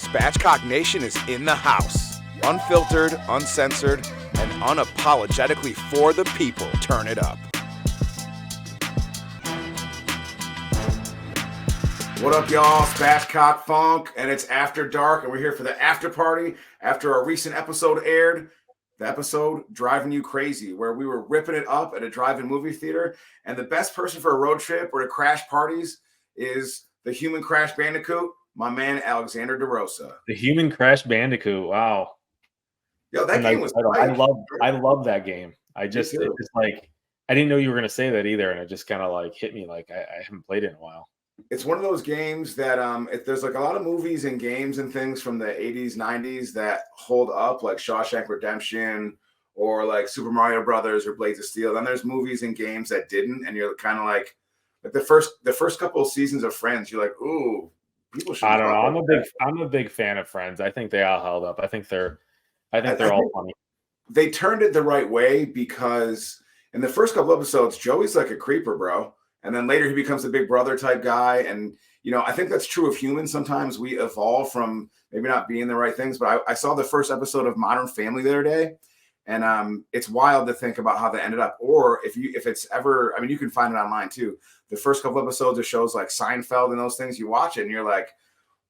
Spatchcock Nation is in the house. Unfiltered, uncensored, and unapologetically for the people. Turn it up. What up, y'all? Spatchcock Funk, and it's after dark, and we're here for the after party after our recent episode aired. The episode Driving You Crazy, where we were ripping it up at a drive-in movie theater. And the best person for a road trip or to crash parties is the human Crash Bandicoot, my man Alexander DeRosa. The human Crash Bandicoot. Wow. Yo, that game was I love that game. It's just like, I didn't know you were going to say that either. And it just kind of like hit me like I haven't played it in a while. It's one of those games that there's like a lot of movies and games and things from the 80s, 90s that hold up, like Shawshank Redemption or like Super Mario Brothers or Blades of Steel. Then there's movies and games that didn't, and you're kind of like the first couple of seasons of Friends, you're like, ooh, people should. I don't know. I'm a big fan of Friends. I think they all held up. I think they're all funny. They turned it the right way because in the first couple episodes, Joey's like a creeper, bro. And then later he becomes a big brother type guy. And, you know, I think that's true of humans. Sometimes we evolve from maybe not being the right things. But I saw the first episode of Modern Family the other day. And it's wild to think about how they ended up. Or if it's ever, I mean, you can find it online too. The first couple episodes of shows like Seinfeld and those things, you watch it and you're like,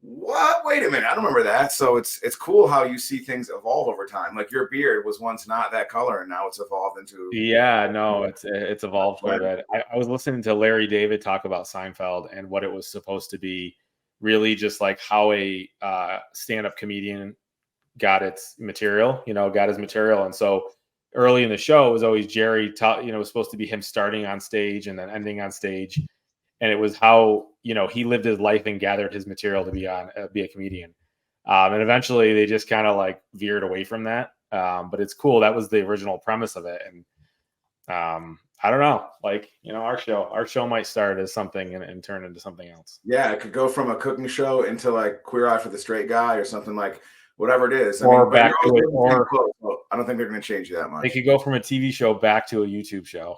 what? Wait a minute. I don't remember that. So it's cool how you see things evolve over time. Like your beard was once not that color and now it's evolved into. Yeah, no, it's evolved quite a bit. I was listening to Larry David talk about Seinfeld and what it was supposed to be, really just like how a stand-up comedian got its material, got his material. And so early in the show, it was always Jerry, it was supposed to be him starting on stage and then ending on stage. And it was how, he lived his life and gathered his material to be a comedian. And eventually they just kind of like veered away from that. But it's cool. That was the original premise of it. And I don't know, like, our show might start as something and turn into something else. Yeah. It could go from a cooking show into like Queer Eye for the Straight Guy or something, like whatever it is. I don't think they're going to change you that much. They could go from a TV show back to a YouTube show.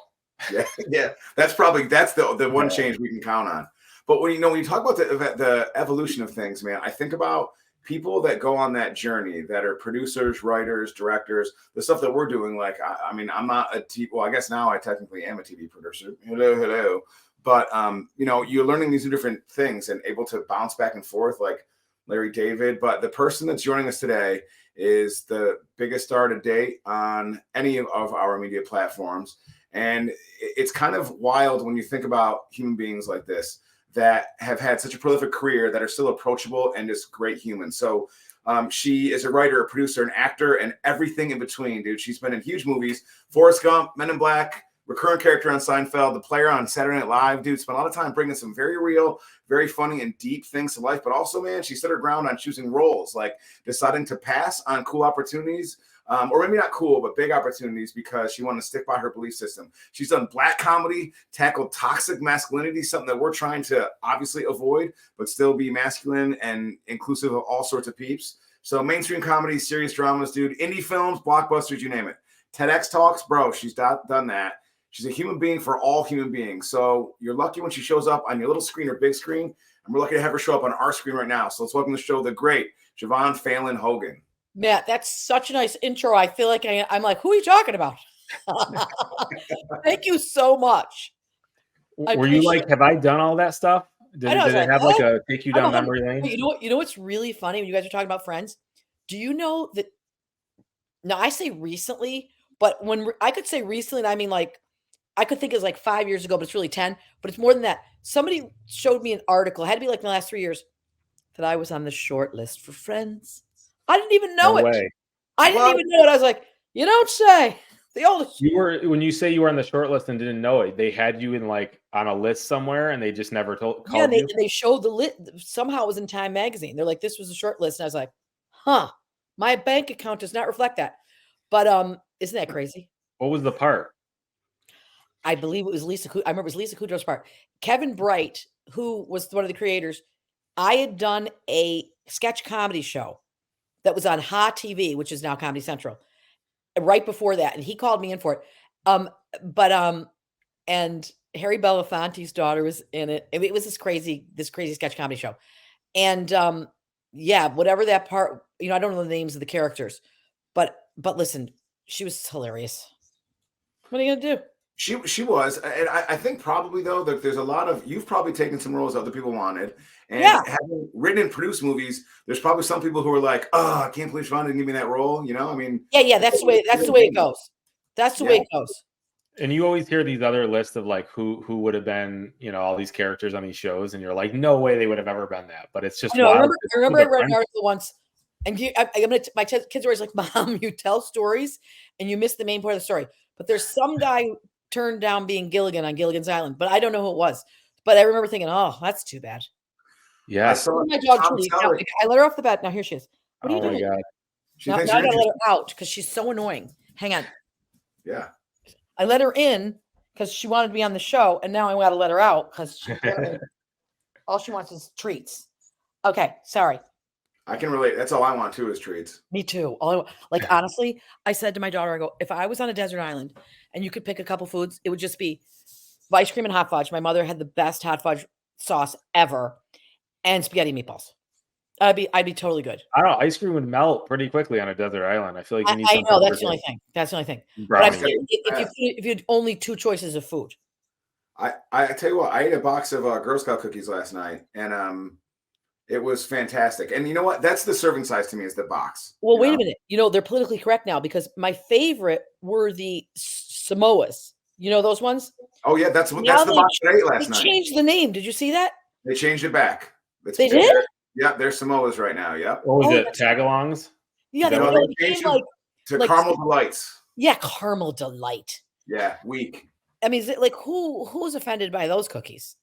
Yeah. That's the one change we can count on. But when you talk about the evolution of things, man, I think about people that go on that journey that are producers, writers, directors, the stuff that we're doing. Like, I mean, I'm not well, I guess now I technically am a TV producer. Hello. But, you're learning these new different things and able to bounce back and forth like Larry David. But the person that's joining us today is the biggest star to date on any of our media platforms. And it's kind of wild when you think about human beings like this that have had such a prolific career that are still approachable and just great humans. So she is a writer, a producer, an actor, and everything in between, dude. She's been in huge movies, Forrest Gump, Men in Black, recurrent character on Seinfeld, the player on Saturday Night Live, dude. Spent a lot of time bringing some very real, very funny and deep things to life. But also, man, she stood her ground on choosing roles, like deciding to pass on cool opportunities. Or maybe not cool, but big opportunities because she wanted to stick by her belief system. She's done black comedy, tackled toxic masculinity, something that we're trying to obviously avoid, but still be masculine and inclusive of all sorts of peeps. So mainstream comedy, serious dramas, dude, indie films, blockbusters, you name it. TEDx talks, bro, she's done that. She's a human being for all human beings. So you're lucky when she shows up on your little screen or big screen, and we're lucky to have her show up on our screen right now. So let's welcome to the show the great Siobhan Fallon Hogan. Matt, that's such a nice intro. I feel like I'm like, who are you talking about? Thank you so much. Were you like, have I done all that stuff? Did it have like a take you down memory lane? You know what's really funny when you guys are talking about Friends? Do you know that? Now I say recently, but when I could say recently, I mean like I could think it was like 5 years ago, but it's really 10. But it's more than that. Somebody showed me an article. It had to be like in the last 3 years that I was on the short list for Friends. I didn't even know it. Way. I didn't even know it. I was like, you don't say. The oldest. When you say you were on the short list and didn't know it, they had you in like on a list somewhere and they just never called you? They showed the list. Somehow it was in Time magazine. They're like, this was a short list. And I was like, my bank account does not reflect that. But isn't that crazy? What was the part? I believe it was Lisa. I remember it was Lisa Kudrow's part. Kevin Bright, who was one of the creators, I had done a sketch comedy show that was on Ha TV, which is now Comedy Central, right before that. And he called me in for it. And Harry Belafonte's daughter was in it. It was this crazy sketch comedy show. And yeah, whatever that part, I don't know the names of the characters, but listen, she was hilarious. What are you gonna do? She was, and I think probably though that there's a lot of you've probably taken some roles other people wanted, and Yeah. having written and produced movies, there's probably some people who are like, oh, I can't believe Siobhan didn't give me that role. I mean, Yeah, that's the way it goes. That's the way yeah. it goes. And you always hear these other lists of like who would have been, all these characters on these shows, and you're like, no way they would have ever been that. But it's just I know. I wild. remember I read an article once, and my kids are always like, "Mom, you tell stories, and you miss the main part of the story." But there's some guy who turned down being Gilligan on Gilligan's Island, but I don't know who it was. But I remember thinking, "Oh, that's too bad." Yeah. I saw My dog Tom Trudy. Selleck. I let her off the bed. Now here she is. What are you Oh my doing? God. She Now thinks I you're gotta let interesting. her out because she's so annoying. Hang on. Yeah. I let her in because she wanted to be on the show, and now I gotta let her out because all she wants is treats. Okay, sorry. I can relate. That's all I want too is treats. Me too. Honestly, I said to my daughter, I go, if I was on a desert island and you could pick a couple foods, it would just be ice cream and hot fudge. My mother had the best hot fudge sauce ever, and spaghetti meatballs. I'd be totally good. I don't know. Ice cream would melt pretty quickly on a desert island. I feel like you need I something. know that's the only thing. That's the only thing. But I Brownie. if you had only two choices of food, I tell you what, I ate a box of Girl Scout cookies last night, and it was fantastic. And you know what? That's the serving size to me is the box. well, wait a minute. They're politically correct now because my favorite were the Samoas. You know those ones? Oh yeah, that's the Now box I ate they last night. changed the name. Did you see that? They changed it back. They did? Yep, they're Samoas right now. Yep. What was Oh, it? Tagalongs? Yeah, Is that they what they became changed them like to like- caramel delights. yeah, caramel delight. Yeah, weak. I mean, is it like who's offended by those cookies?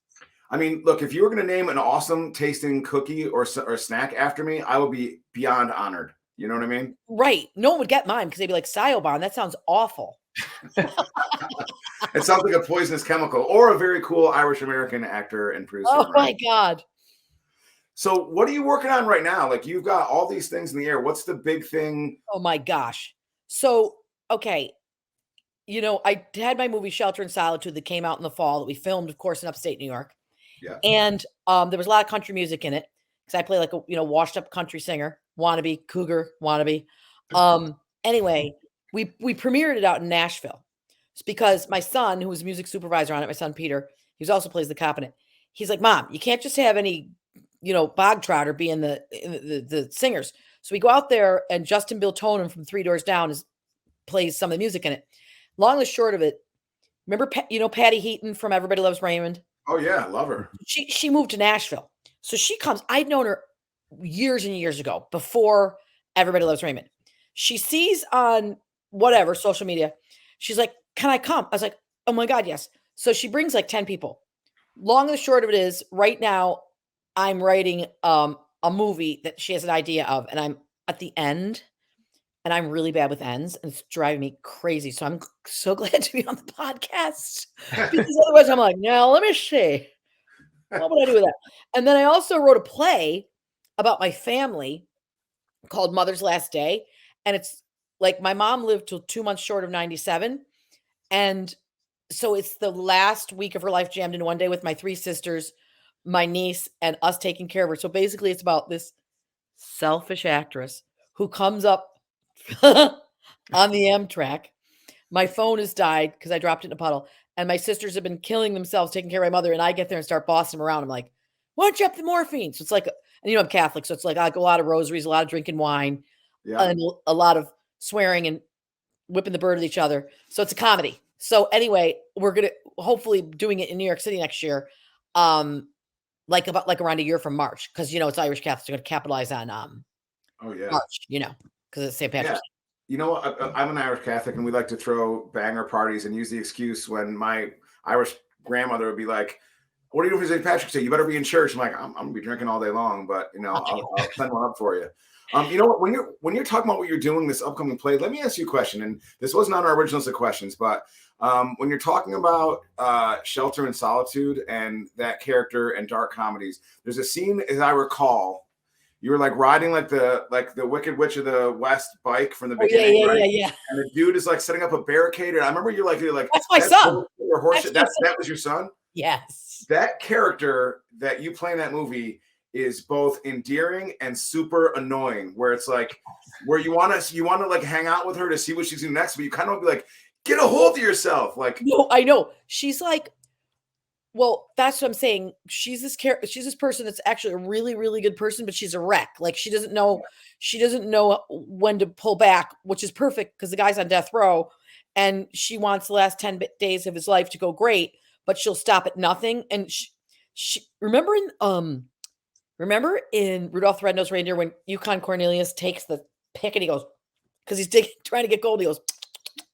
I mean, look, if you were going to name an awesome tasting cookie or snack after me, I would be beyond honored. You know what I mean? Right. No one would get mine because they'd be like, Siobhan, that sounds awful. It sounds like a poisonous chemical or a very cool Irish American actor and producer. Oh my God. So what are you working on right now? Like you've got all these things in the air. What's the big thing? Oh my gosh. So, okay. I had my movie Shelter in Solitude that came out in the fall that we filmed, of course, in upstate New York. Yeah. And there was a lot of country music in it because I play like a washed up country singer, wannabe, cougar, wannabe. Anyway, we premiered it out in Nashville. It's because my son, who was a music supervisor on it, my son Peter, he also plays the cop in it. He's like, Mom, you can't just have any, bog trotter being the singers. So we go out there and Justin Bill Tonen from Three Doors Down plays some of the music in it. Long and short of it, remember, Patty Heaton from Everybody Loves Raymond? Oh yeah, love her. She moved to Nashville. So she comes. I'd known her years and years ago before Everybody Loves Raymond. She sees on whatever social media. She's like, "Can I come?" I was like, "Oh my God, yes." So she brings like 10 people. Long and short of it is, right now, I'm writing a movie that she has an idea of, and I'm at the end. And I'm really bad with ends, and it's driving me crazy. So I'm so glad to be on the podcast because otherwise I'm like, now let me see. What would I do with that? And then I also wrote a play about my family called Mother's Last Day. And it's like my mom lived till 2 months short of 97. And so it's the last week of her life jammed in one day with my 3 sisters, my niece, and us taking care of her. So basically it's about this selfish actress who comes up on the Amtrak. My phone has died because I dropped it in a puddle. And my sisters have been killing themselves taking care of my mother. And I get there and start bossing them around. I'm like, why don't you up the morphine? So it's like, and I'm Catholic. So it's like I go a lot of rosaries, a lot of drinking wine, and a lot of swearing and whipping the bird at each other. So it's a comedy. So anyway, we're going to hopefully doing it in New York City next year. Like around a year from March. Because, it's Irish Catholics are going to capitalize on March, because it's St. Patrick's Day. You know, I'm an Irish Catholic, and we like to throw banger parties and use the excuse when my Irish grandmother would be like, "What are you doing for St. Patrick's Day? You better be in church." I'm like, "I'm gonna be drinking all day long, but I'll send one up for you." You know what? When you're talking about what you're doing this upcoming play, let me ask you a question. And this wasn't on our original list of questions, but when you're talking about Shelter in Solitude and that character and dark comedies, there's a scene, as I recall. You were like riding like the Wicked Witch of the West bike from the beginning, right? Yeah. And the dude is like setting up a barricade. And I remember you're like that's my son. That was your son. Yes. That character that you play in that movie is both endearing and super annoying, where it's like where you want to like hang out with her to see what she's doing next, but you kind of be like, get a hold of yourself. Like, No, I know. She's like, well, that's what I'm saying. She's this person that's actually a really, really good person, but she's a wreck. Like she doesn't know when to pull back, which is perfect because the guy's on death row and she wants the last 10 days of his life to go great, but she'll stop at nothing. And she remember in Rudolph the Red-Nosed Reindeer when Yukon Cornelius takes the pick and he goes, because he's trying to get gold, he goes,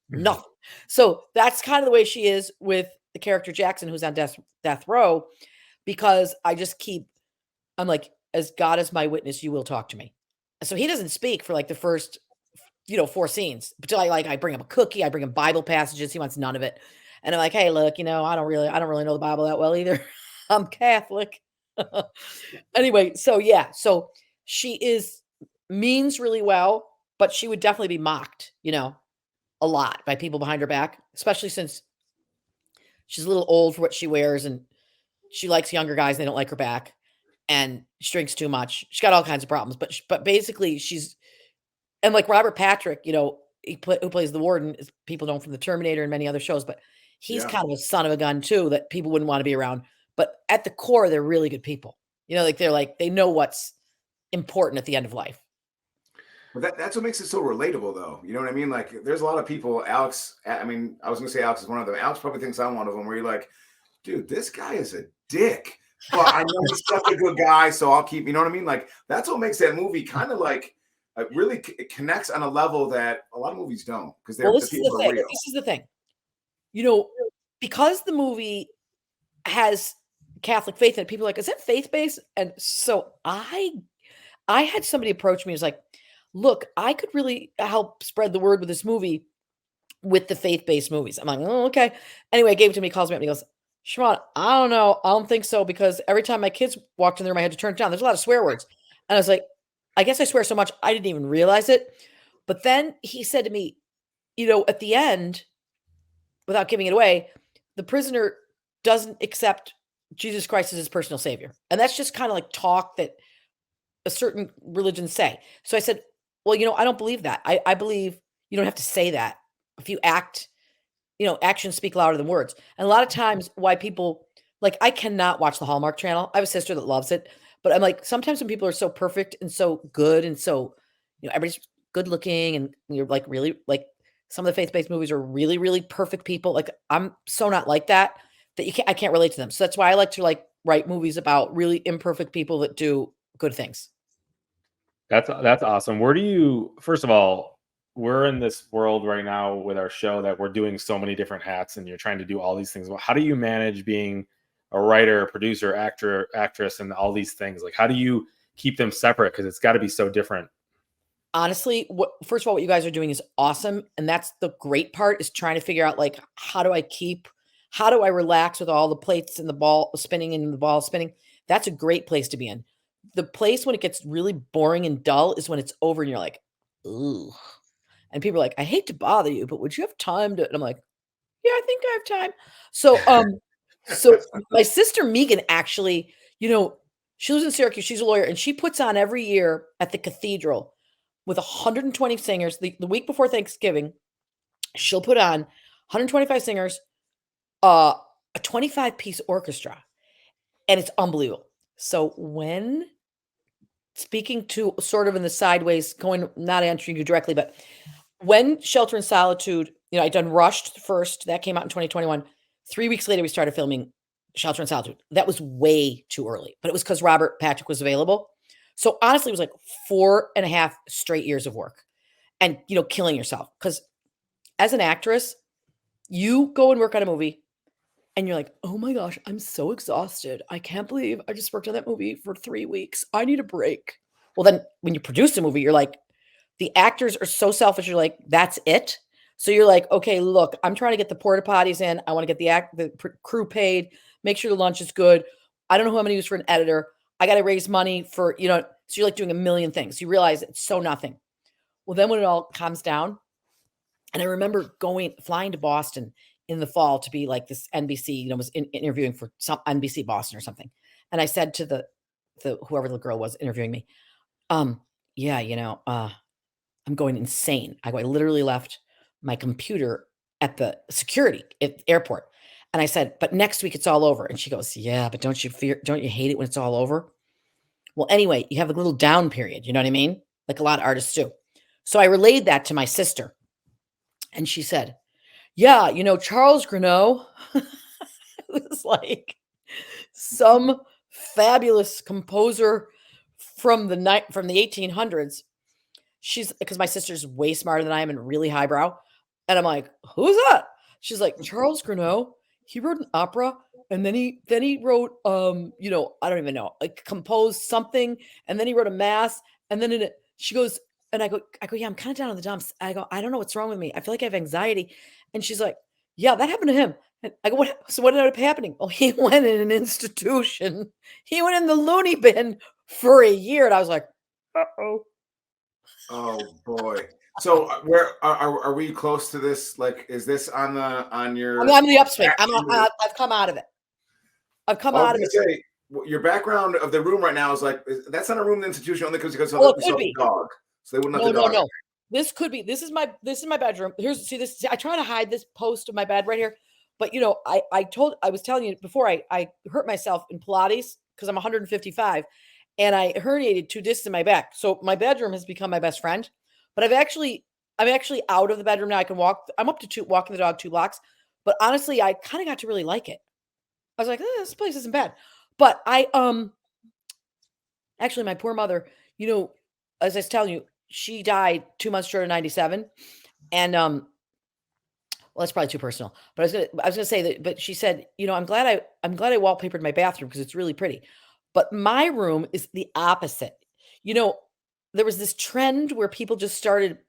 nothing. So that's kind of the way she is with the character Jackson, who's on death row, because I'm like, as God is my witness, you will talk to me. So he doesn't speak for like the first, 4 scenes until I bring him a cookie, I bring him Bible passages. He wants none of it. And I'm like, hey, look, I don't really know the Bible that well either. I'm Catholic. Anyway, so yeah, so she means really well, but she would definitely be mocked, a lot by people behind her back, especially since she's a little old for what she wears and she likes younger guys. They don't like her back and she drinks too much. She's got all kinds of problems, but basically and like Robert Patrick, who plays the warden, is people know from the Terminator and many other shows, but he's kind of a son of a gun too, that people wouldn't want to be around. But at the core, they're really good people. They know what's important at the end of life. Well, that's what makes it so relatable, though. You know what I mean? Like, there's a lot of people. Alex, I mean, I was going to say Alex is one of them. Alex probably thinks I'm one of them, where you're like, dude, this guy is a dick. But I know he's such a good guy, so I'll keep, you know what I mean? Like, that's what makes that movie kind of like, it connects on a level that a lot of movies don't, because the people are real. This is the thing. Because the movie has Catholic faith in it, people are like, is that faith-based? And so I had somebody approach me, who's like, look, I could really help spread the word with this movie with the faith-based movies. I'm like, oh, okay. Anyway, I gave it to me, he calls me up and he goes, Siobhan, I don't know. I don't think so, because every time my kids walked in the room, I had to turn it down. There's a lot of swear words. And I was like, I guess I swear so much, I didn't even realize it. But then he said to me, at the end, without giving it away, the prisoner doesn't accept Jesus Christ as his personal savior. And that's just kind of like talk that a certain religion say. So I said, well, I don't believe that. I believe you don't have to say that. If you act, actions speak louder than words. And a lot of times why people, like, I cannot watch the Hallmark Channel. I have a sister that loves it. But I'm like, sometimes when people are so perfect and so good and so, everybody's good looking and you're like really, like, some of the faith-based movies are really, really perfect people. Like, I'm so not like that I can't relate to them. So that's why I like to write movies about really imperfect people that do good things. That's awesome. First of all, we're in this world right now with our show that we're doing so many different hats and you're trying to do all these things. Well, how do you manage being a writer, producer, actor, actress, and all these things? Like, how do you keep them separate? Because it's got to be so different. Honestly, first of all, what you guys are doing is awesome. And that's the great part, is trying to figure out, like, how do I relax with all the plates and the ball spinning and the ball spinning? That's a great place to be in. The place when it gets really boring and dull is when it's over and you're like, ooh. And people are like, I hate to bother you, but would you have time to? And I'm like, yeah, I think I have time. So my sister Megan, actually, she lives in Syracuse. She's a lawyer, and she puts on every year at the cathedral with 120 singers. The week before Thanksgiving, she'll put on 125 singers, a 25-piece orchestra, and it's unbelievable. So when speaking to sort of in the sideways, not answering you directly, but when Shelter in Solitude, I done Rushed first, that came out in 2021. 3 weeks later, we started filming Shelter in Solitude. That was way too early, but it was because Robert Patrick was available. So honestly, it was like 4.5 straight years of work and, killing yourself. Because as an actress, you go and work on a movie and you're like, oh my gosh, I'm so exhausted. I can't believe I just worked on that movie for 3 weeks. I need a break. Well, then when you produce a movie, you're like, the actors are so selfish. You're like, that's it. So you're like, okay, look, I'm trying to get the porta potties in. I want to get the crew paid, make sure the lunch is good. I don't know who I'm going to use for an editor. I got to raise money for, so you're like doing a million things. You realize it's so nothing. Well, then when it all calms down, and I remember flying to Boston in the fall to be like this NBC, was interviewing for some NBC Boston or something. And I said to the whoever the girl was interviewing me. Yeah, I'm going insane. I literally left my computer at the security at the airport. And I said, but next week it's all over. And she goes, yeah, but don't you hate it when it's all over? Well, anyway, you have a little down period. You know what I mean? Like a lot of artists do. So I relayed that to my sister. And she said, yeah, Charles Greneau was like some fabulous composer from the 1800s. She's because my sister's way smarter than I am and really highbrow. And I'm like, who's that? She's like, Charles Greneau. He wrote an opera and then he wrote I don't even know, like composed something, and then he wrote a mass, and then she goes, and I go, yeah, I'm kind of down in the dumps. I go, I don't know what's wrong with me. I feel like I have anxiety. And she's like, yeah, that happened to him. And I go, what? So what ended up happening? Oh, he went in an institution. He went in the loony bin for a year. And I was like, uh-oh. Oh boy. So where are we close to this? Like, is this on your? I'm the upswing. I've come out of it. I've come out of it. Say, your background of the room right now is like, that's not a room in the institution only because Well, it could be. Dog. So they wouldn't let the dog. No. This could be. This is my bedroom. See, I try to hide this post of my bed right here. But I was telling you before, I hurt myself in Pilates because I'm 155 and I herniated 2 discs in my back. So my bedroom has become my best friend. But I'm actually out of the bedroom now. I can walk. I'm up to walking the dog 2 blocks. But honestly, I kind of got to really like it. I was like, this place isn't bad. But I actually, my poor mother, as I was telling you, she died 2 months short of 97. And well, that's probably too personal. But I was gonna say that, but she said, I'm glad I wallpapered my bathroom because it's really pretty. But my room is the opposite. There was this trend where people just started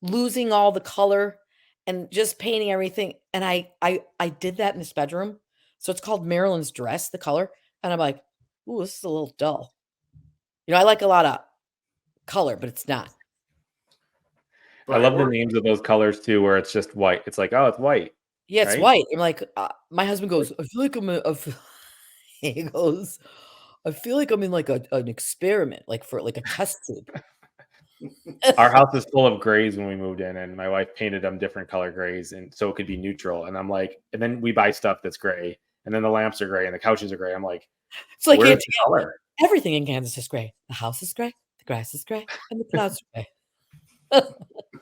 losing all the color and just painting everything. And I did that in this bedroom. So it's called Marilyn's Dress, the color. And I'm like, ooh, this is a little dull. I like a lot of color, but it's not. I love the names of those colors too, where it's just white. It's like, oh, it's white. Yeah, it's white. I'm like, my husband goes, I feel like he goes, I feel like I'm in like an experiment, like for like a test tube. Our house is full of grays when we moved in, and my wife painted them different color grays, and so it could be neutral. And I'm like, and then we buy stuff that's gray, and then the lamps are gray, and the couches are gray. I'm like, it's like where's the color? Everything in Kansas is gray. The house is gray, the grass is gray, and the clouds are gray.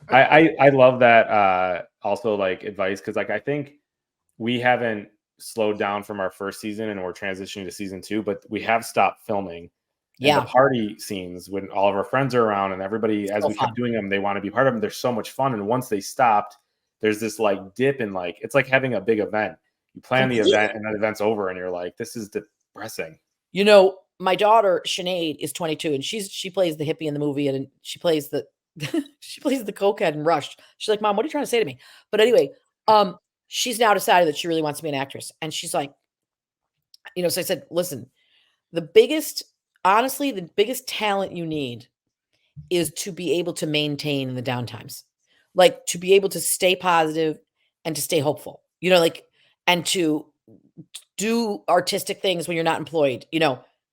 I love that also like advice, because like I think we haven't slowed down from our first season and we're transitioning to season 2, but we have stopped filming. Yeah, the party scenes when all of our friends are around and everybody, as we kept doing them, they want to be part of them. They're so much fun, and once they stopped, there's this like dip in like it's like having a big event. You plan the event and that event's over, and you're like, this is depressing. My daughter Sinead is 22, and she plays the hippie in the movie, and she plays the she plays the cokehead in Rush. She's like, Mom, what are you trying to say to me? But anyway, she's now decided that she really wants to be an actress, and she's like, so I said, listen, honestly, the biggest talent you need is to be able to maintain in the downtimes, like to be able to stay positive and to stay hopeful, and to do artistic things when you're not employed,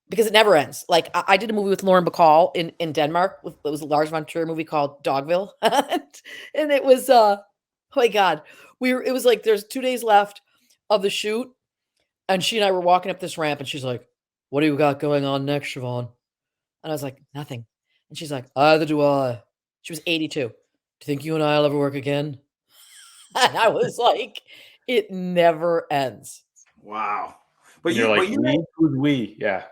because it never ends. Like I did a movie with Lauren Bacall in Denmark. It was a Lars von Trier movie called Dogville. And it was, oh my God, it was like, there's 2 days left of the shoot. And she and I were walking up this ramp, and she's like, what do you got going on next, Siobhan? And I was like, nothing. And she's like, either do I. She was 82. Do you think you and I will ever work again? And I was like, it never ends. Wow. But you're like, who's we? Yeah.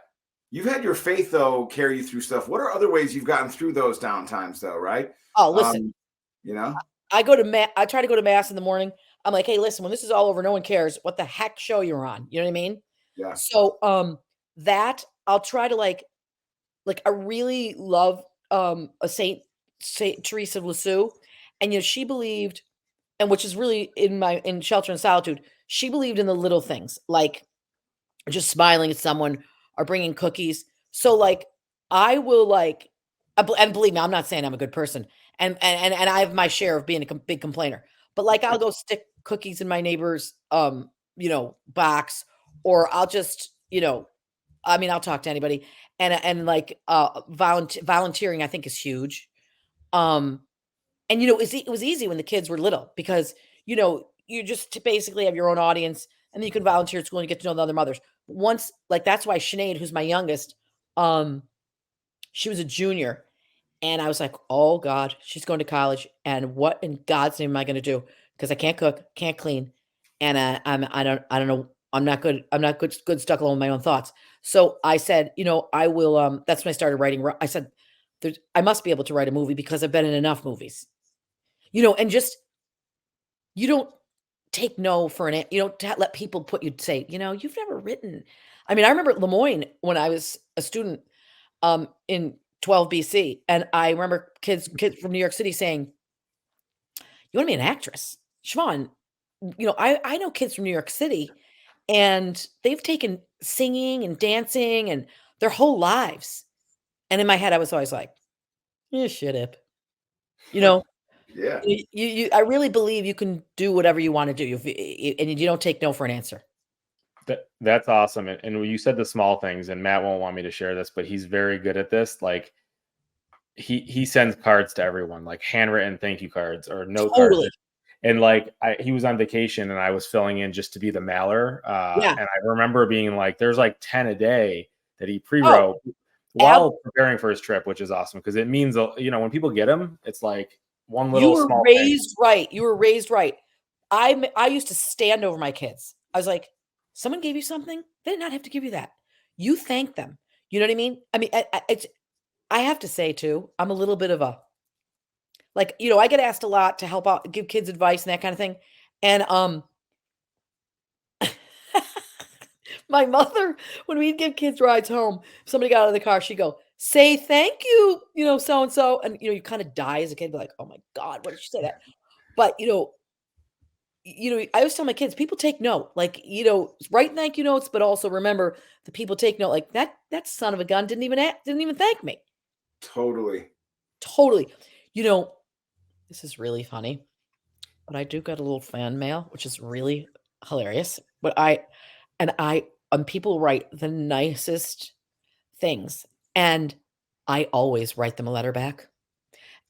You've had your faith, though, carry you through stuff. What are other ways you've gotten through those downtimes, though, right? Oh, listen. I try to go to mass in the morning. I'm like, hey, listen, when this is all over, no one cares what the heck show you're on. You know what I mean? Yeah. So that I'll try to like I really love a Saint Teresa of Lisieux. And she believed, and which is really in Shelter and Solitude, she believed in the little things, like just smiling at someone or bringing cookies. So like I will like, and believe me, I'm not saying I'm a good person, and I have my share of being a big complainer, but like I'll go stick cookies in my neighbor's box, or I'll just I'll talk to anybody. and like volunteering I think is huge. And it was easy when the kids were little because you just basically have your own audience and then you can volunteer at school and you get to know the other mothers. Once, like, that's why Sinead, who's my youngest, she was a junior, and I was like, oh God, she's going to college, and what in God's name am I going to do? Because I can't cook, can't clean, and I don't know. I'm not good. I'm not good stuck alone with my own thoughts. So I said, I will. That's when I started writing. I said, I must be able to write a movie because I've been in enough movies, and just you don't take no for an you don't let people put you say, you've never written. I mean, I remember at Lemoyne when I was a student in 12 BC, and I remember kids from New York City saying, "You want to be an actress, Siobhan?" I know kids from New York City, and they've taken singing and dancing and their whole lives. And in my head, I was always like, "Yeah, shut up," you know. Yeah. I really believe you can do whatever you want to do, and you don't take no for an answer. That's awesome. And you said the small things, and Matt won't want me to share this, but he's very good at this. Like he sends cards to everyone, like handwritten thank you cards or note cards. Totally. And like he was on vacation and I was filling in just to be the mailer. Yeah. And I remember being like, there's like 10 a day that he Oh, pre-wrote while preparing for his trip, which is awesome because it means, when people get him, it's like one little small thing. You were raised right. I used to stand over my kids. I was like, someone gave you something? They did not have to give you that. You thank them. You know what I mean? I mean, I have to say too, I'm a little bit of a, like, I get asked a lot to help out, give kids advice and that kind of thing. And my mother, when we'd give kids rides home, if somebody got out of the car, she'd go, say thank you, so and so. And you kind of die as a kid, like, oh my God, what did she say that? But I always tell my kids, people take note, like, write thank you notes, but also remember the people take note, like that son of a gun didn't even thank me. Totally. This is really funny, but I do get a little fan mail, which is really hilarious. But people write the nicest things, and I always write them a letter back.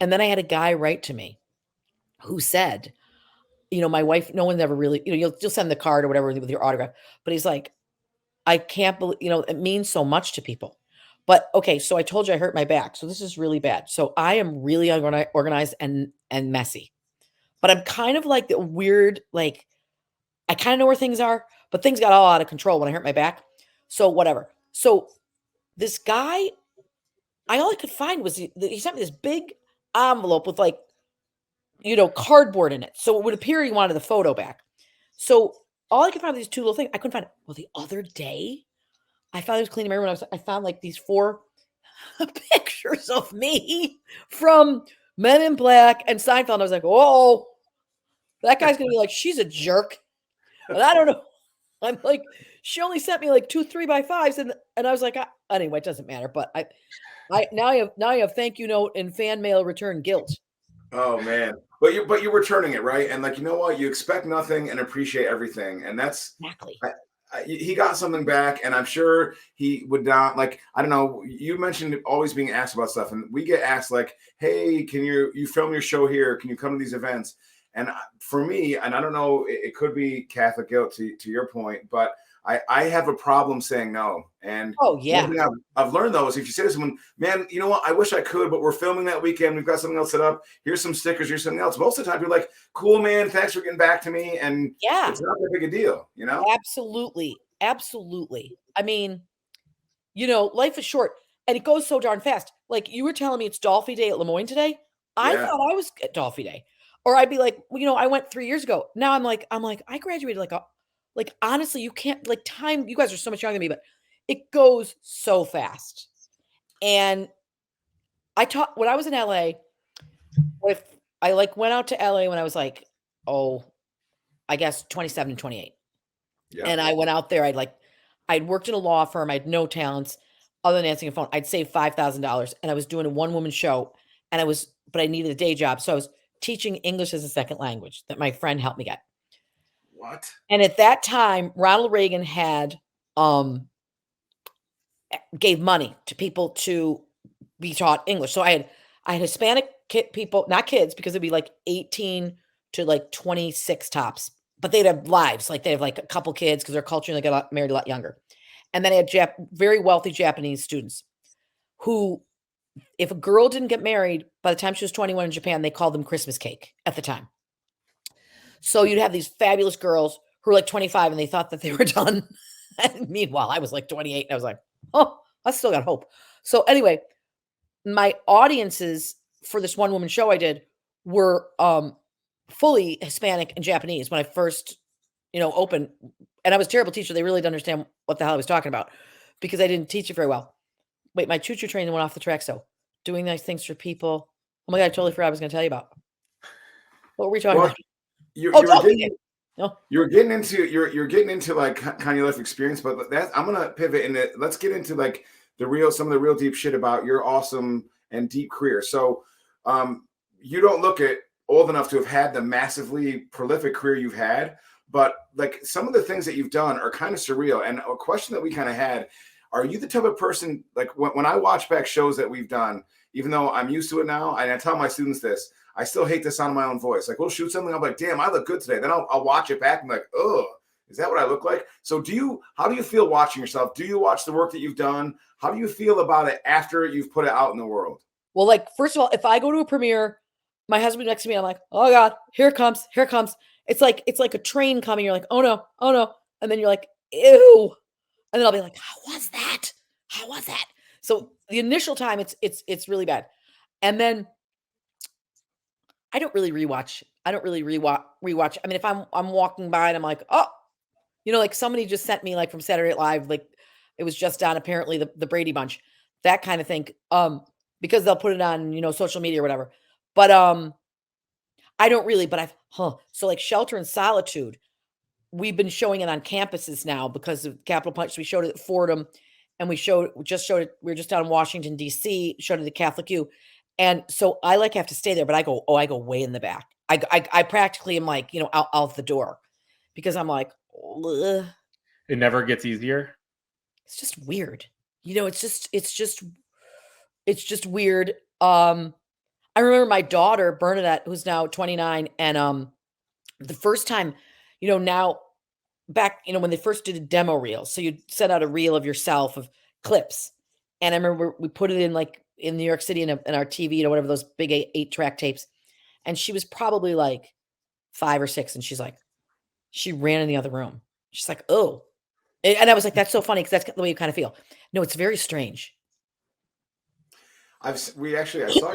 And then I had a guy write to me who said, my wife, no one ever really, you'll send the card or whatever with your autograph, but he's like, I can't believe, it means so much to people. But okay, so I told you I hurt my back. So this is really bad. So I am really organized and messy. But I'm kind of like the weird, like, I kind of know where things are, but things got all out of control when I hurt my back. So whatever. So this guy, all I could find was he sent me this big envelope with like, cardboard in it. So it would appear he wanted the photo back. So all I could find were these two little things. I couldn't find it. Well, the other day, I found I was cleaning my room. I found like these 4 pictures of me from Men in Black and Seinfeld. And I was like, oh, that guy's gonna be like, she's a jerk. And I don't know. I'm like, she only sent me like 2 3x5s, and I was like, anyway, it doesn't matter. But I now I have thank you note and fan mail return guilt. Oh man, but you're returning it, right? And like, you know what? You expect nothing and appreciate everything, and that's exactly. He got something back, and I'm sure he would not, like, I don't know. You mentioned always being asked about stuff, and we get asked like, "Hey, can you film your show here? Can you come to these events?" And for me, and I don't know, it could be Catholic guilt to your point, but I have a problem saying no. And oh yeah, one thing I've learned though is if you say to someone, man, you know what, I wish I could, but we're filming that weekend. We've got something else set up. Here's some stickers. Here's something else. Most of the time, you're like, cool, man. Thanks for getting back to me. And yeah, it's not that big a deal, Absolutely. I mean, life is short, and it goes so darn fast. Like you were telling me it's Dolphy Day at Lemoyne today. I thought I was at Dolphy Day. Or I'd be like, I went 3 years ago. Now I'm like, I graduated like honestly, you can't, like, time, you guys are so much younger than me, but it goes so fast. And I taught when I was in LA, I went out to LA when I was like, I guess 27, 28. Yeah. And I went out there, I'd worked in a law firm, I had no talents other than answering a phone. I'd saved $5,000 and I was doing a one-woman show, but I needed a day job. So I was teaching English as a second language that my friend helped me get. What? And at that time, Ronald Reagan had gave money to people to be taught English. So I had Hispanic people, not kids, because it'd be like 18 to like 26 tops, but they'd have lives. Like they have like a couple kids because their culture and they got married a lot younger. And then I had very wealthy Japanese students who, if a girl didn't get married by the time she was 21 in Japan, they called them Christmas cake at the time. So you'd have these fabulous girls who were like 25 and they thought that they were done. And meanwhile, I was like 28 and I was like, oh, I still got hope. So anyway, my audiences for this one woman show I did were fully Hispanic and Japanese when I first, opened. And I was a terrible teacher. They really didn't understand what the hell I was talking about because I didn't teach it very well. Wait, my choo-choo train went off the track. So doing nice things for people. Oh my God, I totally forgot I was going to tell you about. What were we talking about? You're getting into like kind of life experience, but I'm gonna pivot and let's get into like some of the real deep shit about your awesome and deep career. So you don't look at old enough to have had the massively prolific career you've had, but like some of the things that you've done are kind of surreal. And a question that we kind of had, are you the type of person, like when I watch back shows that we've done, even though I'm used to it now, and I tell my students this, I still hate the sound of my own voice. Like we'll shoot something, I'm like, damn, I look good today. Then I'll watch it back and I'm like, oh, is that what I look like? So how do you feel watching yourself? Do you watch the work that you've done? How do you feel about it after you've put it out in the world? Well, like, first of all, if I go to a premiere, my husband next to me, I'm like, oh God, here it comes. It's like a train coming. You're like, oh no. And then you're like, ew. And then I'll be like, how was that? So the initial time it's really bad. And then I don't really rewatch. I mean, if I'm walking by and I'm like, oh, like somebody just sent me like from Saturday Night Live, like it was just on apparently the Brady Bunch, that kind of thing. Because they'll put it on, social media or whatever. But I don't really, but so like Shelter and Solitude, we've been showing it on campuses now because of Capital Punch. We showed it at Fordham and we just showed it. We were just down in Washington, D.C., showed it at Catholic U. And so I like have to stay there, but I go way in the back. I practically am like, out the door because I'm like, ugh. It never gets easier. It's just weird. It's just weird. I remember my daughter, Bernadette, who's now 29. And the first time, now back, when they first did a demo reel. So you'd send out a reel of yourself of clips. And I remember we put it in like in New York City in our TV, whatever, those big 8-track tapes. And she was probably like 5 or 6. And she ran in the other room. She's like, oh. And I was like, that's so funny because that's the way you kind of feel. No, it's very strange. I saw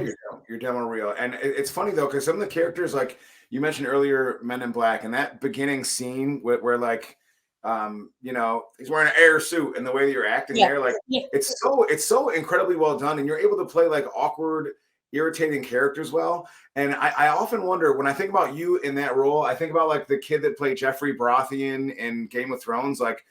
your demo reel, and it's funny though because some of the characters, like you mentioned earlier, Men in Black, and that beginning scene where like, he's wearing an air suit, and the way that you're acting there, like it's so incredibly well done, and you're able to play like awkward, irritating characters well. And I often wonder when I think about you in that role, I think about like the kid that played Jeffrey Baratheon in Game of Thrones, like.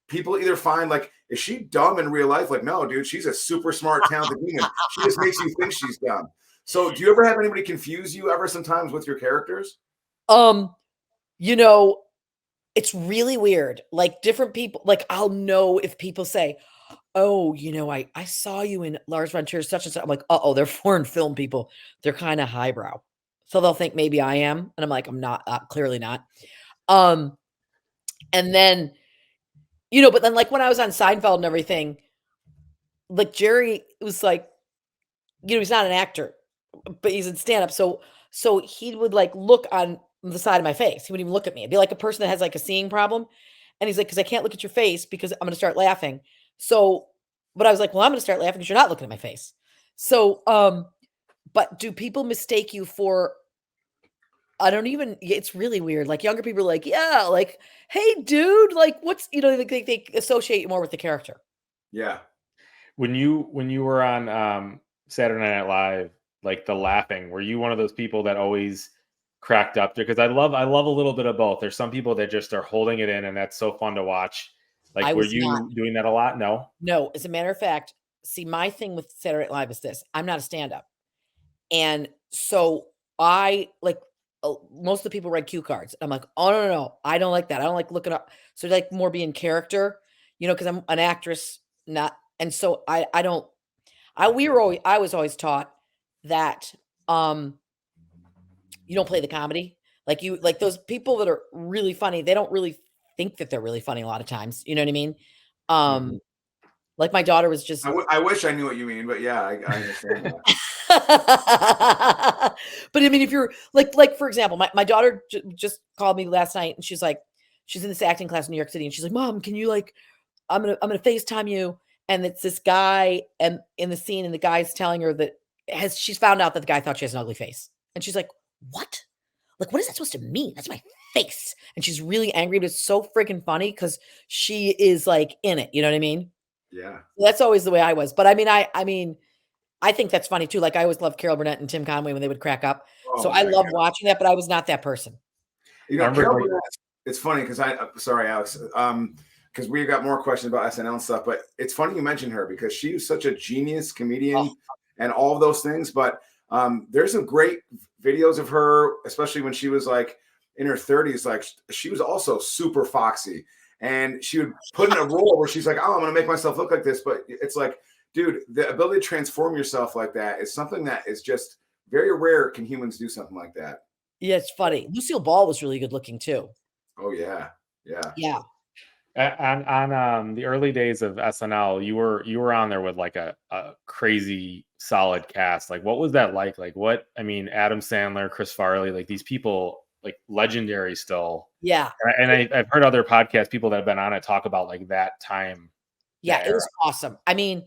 People either find like, is she dumb in real life? Like, no, dude, she's a super smart, talented woman. She just makes you think she's dumb. So do you ever have anybody confuse you ever sometimes with your characters? It's really weird. Like different people, like I'll know if people say, oh, I saw you in Lars von Trier's such and such. I'm like, uh-oh, they're foreign film people. They're kind of highbrow. So they'll think maybe I am. And I'm like, I'm not, clearly not. And then, but then like when I was on Seinfeld and everything, like Jerry was like, he's not an actor, but he's in stand-up. So he would like look on the side of my face. He wouldn't even look at me. It'd be like a person that has like a seeing problem. And he's like, because I can't look at your face because I'm going to start laughing. So, but I was like, well, I'm going to start laughing because you're not looking at my face. So, but do people mistake you for, it's really weird. Like younger people are like, yeah, like, hey dude, like what's, they associate you more with the character. Yeah. When you were on Saturday Night Live, like the laughing, were you one of those people that always cracked up? Because I love a little bit of both. There's some people that just are holding it in and that's so fun to watch. Like, were you doing that a lot? No, as a matter of fact, see, my thing with Saturday Night Live is this, I'm not a stand-up. And so I like, most of the people read cue cards. I'm like, oh no, I don't like that. I don't like looking up. So like more be in character, because I'm an actress, not And so I was always taught that you don't play the comedy. Like those people that are really funny, they don't really think that they're really funny a lot of times. You know what I mean? Mhm. Like my daughter was just I wish I knew what you mean, but yeah, I understand that. But I mean, if you're like for example, my daughter just called me last night and she's like, she's in this acting class in New York City and she's like, Mom, can you like, I'm gonna FaceTime you. And it's this guy and in the scene, and the guy's telling her that she's found out that the guy thought she has an ugly face. And she's like, what? Like, what is that supposed to mean? That's my face. And she's really angry, but it's so freaking funny because she is like in it. You know what I mean? Yeah. That's always the way I was. But I mean, I think that's funny too. Like I always loved Carol Burnett and Tim Conway when they would crack up. Oh So I my love God. watching that, but I was not that person. You I know, remember, Carol like, Burnett, it's funny because sorry, Alex, because we got more questions about SNL and stuff, but it's funny you mentioned her because she was such a genius comedian and all of those things. But there's some great videos of her, especially when she was like in her 30s. Like she was also super foxy, and she would put in a role where she's like, "Oh, I'm going to make myself look like this," but it's like, dude, the ability to transform yourself like that is something that is just very rare. Can humans do something like that? Yeah, it's funny. Lucille Ball was really good looking too. Oh yeah, yeah. Yeah. On the early days of SNL, you were on there with like a crazy solid cast. Like, what was that like? Like, what I mean, Adam Sandler, Chris Farley, like these people, like legendary still. Yeah. And I've heard other podcast people that have been on it talk about like that time, Yeah. that It era. was awesome. I mean,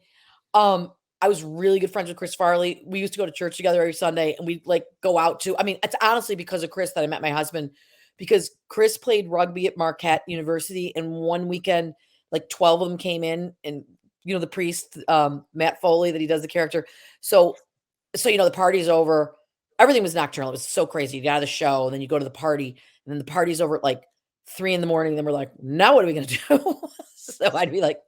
I was really good friends with Chris Farley. We used to go to church together every Sunday and we'd like go out to, I mean, it's honestly because of Chris that I met my husband because Chris played rugby at Marquette University. And one weekend, like 12 of them came in and, you know, the priest, Matt Foley, that he does the character. So, you know, the party's over. Everything was nocturnal. It was so crazy. You get out of the show and then you go to the party and then the party's over at like 3 a.m. And then we're like, now what are we going to do? So I'd be like,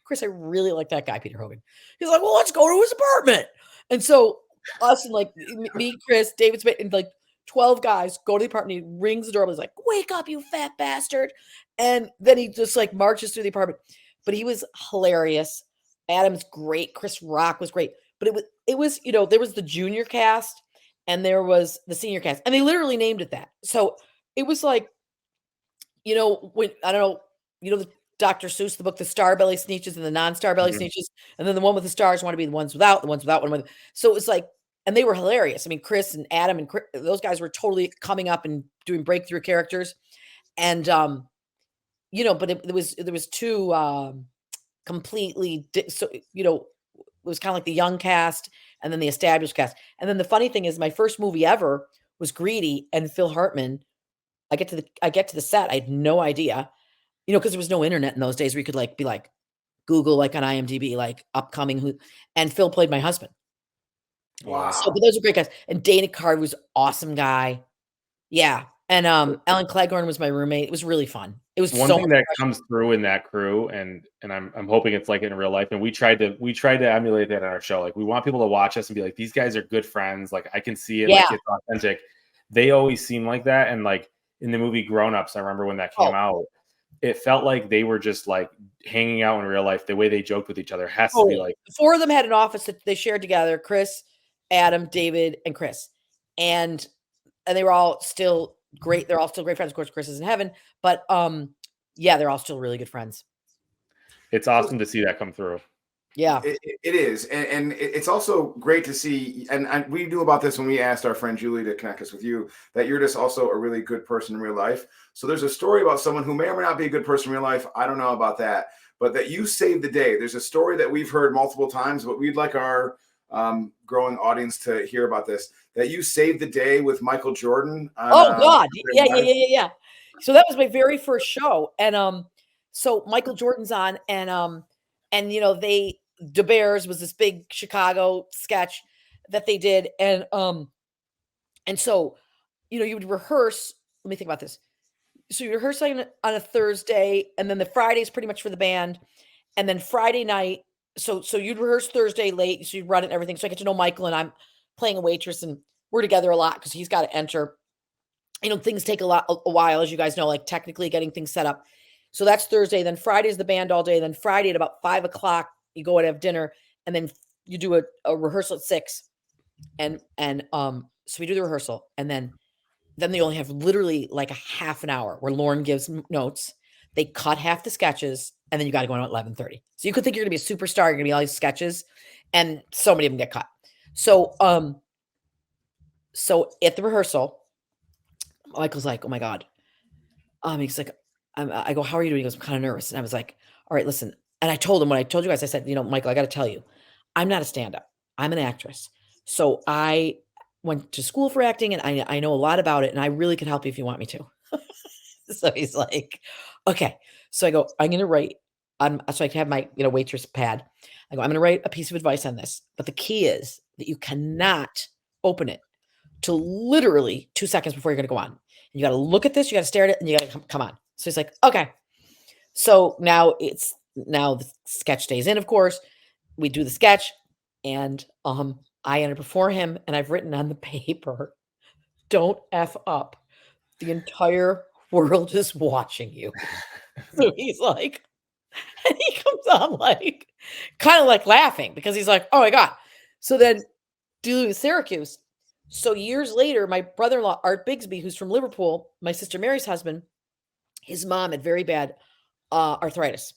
Chris, I really like that guy, Peter Hogan. He's like, well, let's go to his apartment. And so us and like me, Chris, David Smith, and like 12 guys go to the apartment. He rings the doorbell. He's like, wake up, you fat bastard. And then he just like marches through the apartment. But he was hilarious. Adam's great. Chris Rock was great. But it was, you know, there was the junior cast and there was the senior cast. And they literally named it that. So it was like, you know, when I don't know, you know, the Dr. Seuss, the book, the Star Belly Sneetches and the non-Star Belly Mhm. Sneetches, and then the one with the stars want to be the ones without one with. So it was like, and they were hilarious. I mean, Chris and Adam and Chris, those guys were totally coming up and doing breakthrough characters, and you know, but there was two completely so you know, it was kind of like the young cast and then the established cast, and then the funny thing is, my first movie ever was Greedy, and Phil Hartman. I get to the set, I had no idea. You know, because there was no internet in those days where you could like be like Google like on IMDb, like upcoming who and Phil played my husband. So, Wow. but those are great guys. And Dana Carvey was awesome guy. Yeah. And Ellen Cleghorn was my roommate. It was really fun. It was One so thing much that fun. comes through in that crew, and I'm hoping it's like in real life, and we tried to emulate that in our show. Like, we want people to watch us and be like, these guys are good friends. Like, I can see it, Yeah. like it's authentic. They always seem like that. And like in the movie Grown Ups, I remember when that came Oh, out, it felt like they were just like hanging out in real life. The way they joked with each other has to be totally. like, The 4 of them had an office that they shared together, Chris, Adam, David, and Chris. And they were all still great. They're all still great friends. Of course, Chris is in heaven, but yeah, they're all still really good friends. it's awesome to see that come through. Yeah. It is, and it's also great to see. And we knew about this when we asked our friend Julie to connect us with you. That you're just also a really good person in real life. So there's a story about someone who may or may not be a good person in real life. I don't know about that, but that you saved the day. There's a story that we've heard multiple times, but we'd like our growing audience to hear about this. That you saved the day with Michael Jordan. On, Oh God. Saturday Night. Yeah. So that was my very first show. And so Michael Jordan's on and you know, the Bears was this big Chicago sketch that they did. And so, you know, you would rehearse. Let me think about this. So you rehearse on a Thursday, and then the Friday's pretty much for the band. And then Friday night, so you'd rehearse Thursday late, so you'd run it and everything. So I get to know Michael, and I'm playing a waitress, and we're together a lot because he's got to enter. You know, things take a while, as you guys know, like technically getting things set up. So that's Thursday. Then Friday's the band all day. Then Friday at about 5 o'clock, you go and have dinner, and then you do a rehearsal at 6. And so we do the rehearsal, and then they only have literally like a half an hour where Lauren gives notes. They cut half the sketches, and then you got to go on at 11:30. So you could think you're going to be a superstar, you're going to be all these sketches, and so many of them get cut. So so at the rehearsal, Michael's like, "Oh my God." He's like, I go, "How are you doing?" He goes, "I'm kind of nervous." And I was like, "All right, listen." And I told him what I told you guys. I said, "Michael, I got to tell you, I'm not a stand-up. I'm an actress. So I went to school for acting, and I know a lot about it, and I really can help you if you want me to." So he's like, "Okay." So I go, "I'm going to write so I can have my, waitress pad. I go, "I'm going to write a piece of advice on this. But the key is that you cannot open it till literally 2 seconds before you're going to go on. And you got to look at this, you got to stare at it, and you got to come on." So he's like, "Okay." So now the sketch stays in, of course. We do the sketch, and I enter before him, and I've written on the paper, "Don't F up. The entire world is watching you." So he's like, and he comes on like, kind of like laughing because he's like, "Oh my God." So then dealing with Syracuse. So years later, my brother-in-law, Art Bigsby, who's from Liverpool, my sister Mary's husband, his mom had very bad arthritis.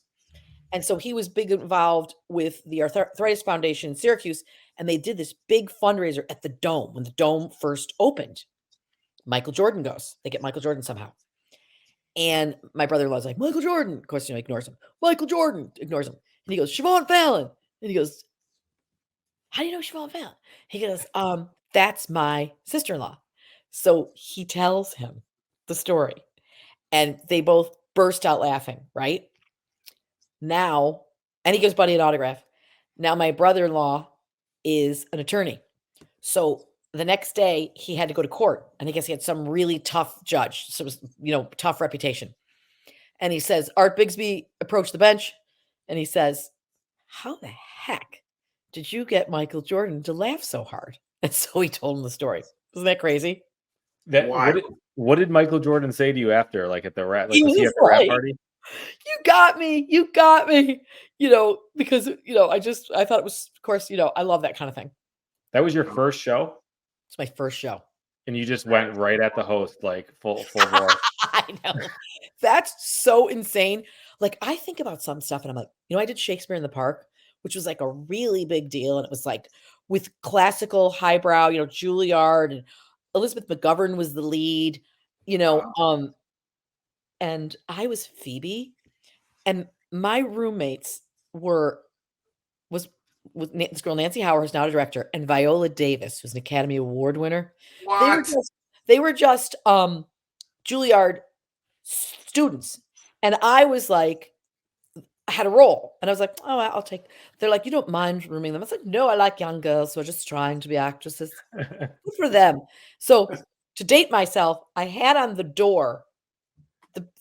And so he was big involved with the Arthritis Foundation in Syracuse. And they did this big fundraiser at the Dome when the Dome first opened. Michael Jordan goes. They get Michael Jordan somehow. And my brother-in-law's like, "Michael Jordan." Of course, ignores him. "Michael Jordan," ignores him. And he goes, "Siobhan Fallon." And he goes, "How do you know Siobhan Fallon?" He goes, "That's my sister-in-law." So he tells him the story. And they both burst out laughing, right? Now, and he gives Buddy an autograph. Now my brother-in-law is an attorney. So the next day he had to go to court, and I guess he had some really tough judge. So it was, tough reputation. And he says, Art Bigsby approached the bench, and he says, "How the heck did you get Michael Jordan to laugh so hard?" And so he told him the story. Isn't that crazy? What did Michael Jordan say to you after, like at the rap? Like, He was he was at the rap like, party? "You got me. You got me." Because, I thought it was, of course, I love that kind of thing. That was your first show, It's my first show. and you just went right at the host, like full bore. I know. That's so insane. Like, I think about some stuff and I'm like, I did Shakespeare in the Park, which was like a really big deal. And it was like with classical highbrow, Juilliard, and Elizabeth McGovern was the lead, and I was Phoebe, and my roommates was with this girl, Nancy Howard, who's now a director, and Viola Davis, who's an Academy Award winner. What? They were just Juilliard students. And I was like, I had a role. And I was like, "Oh, I'll take." They're like, "You don't mind rooming them?" I was like, "No, I like young girls who are just trying to be actresses." Good for them. So to date myself, I had on the door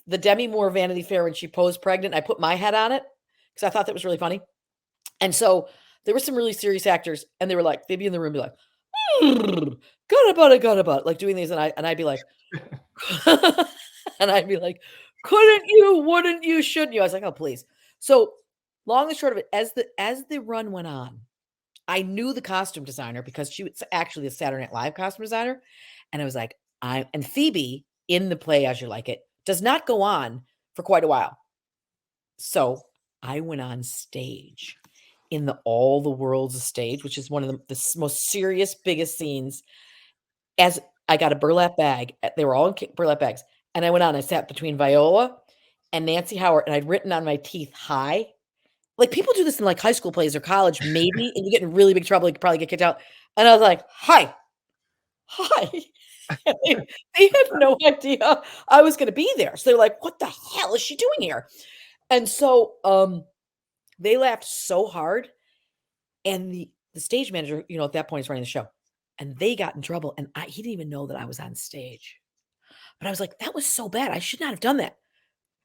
the Demi Moore Vanity Fair when she posed pregnant. I put my head on it because I thought that was really funny. And so there were some really serious actors, and they were like, they'd be in the room, be like, got about," like doing these, and I'd be like, and I'd be like, "Couldn't you? Wouldn't you? Shouldn't you?" I was like, "Oh, please." So long and short of it, as the run went on, I knew the costume designer because she was actually a Saturday Night Live costume designer, and I was like, and Phoebe in the play As You Like It does not go on for quite a while. So I went on stage in the All the World's a Stage, which is one of the most serious, biggest scenes. As I got a burlap bag, they were all in burlap bags, and I went on. I sat between Viola and Nancy Howard, and I'd written on my teeth, "Hi." Like, people do this in like high school plays or college, maybe, and you get in really big trouble. You could probably get kicked out. And I was like, "Hi, hi." They had no idea I was going to be there. So they're like, "What the hell is she doing here?" And so they laughed so hard. And the stage manager, at that point is running the show. And they got in trouble. And he didn't even know that I was on stage. But I was like, that was so bad. I should not have done that.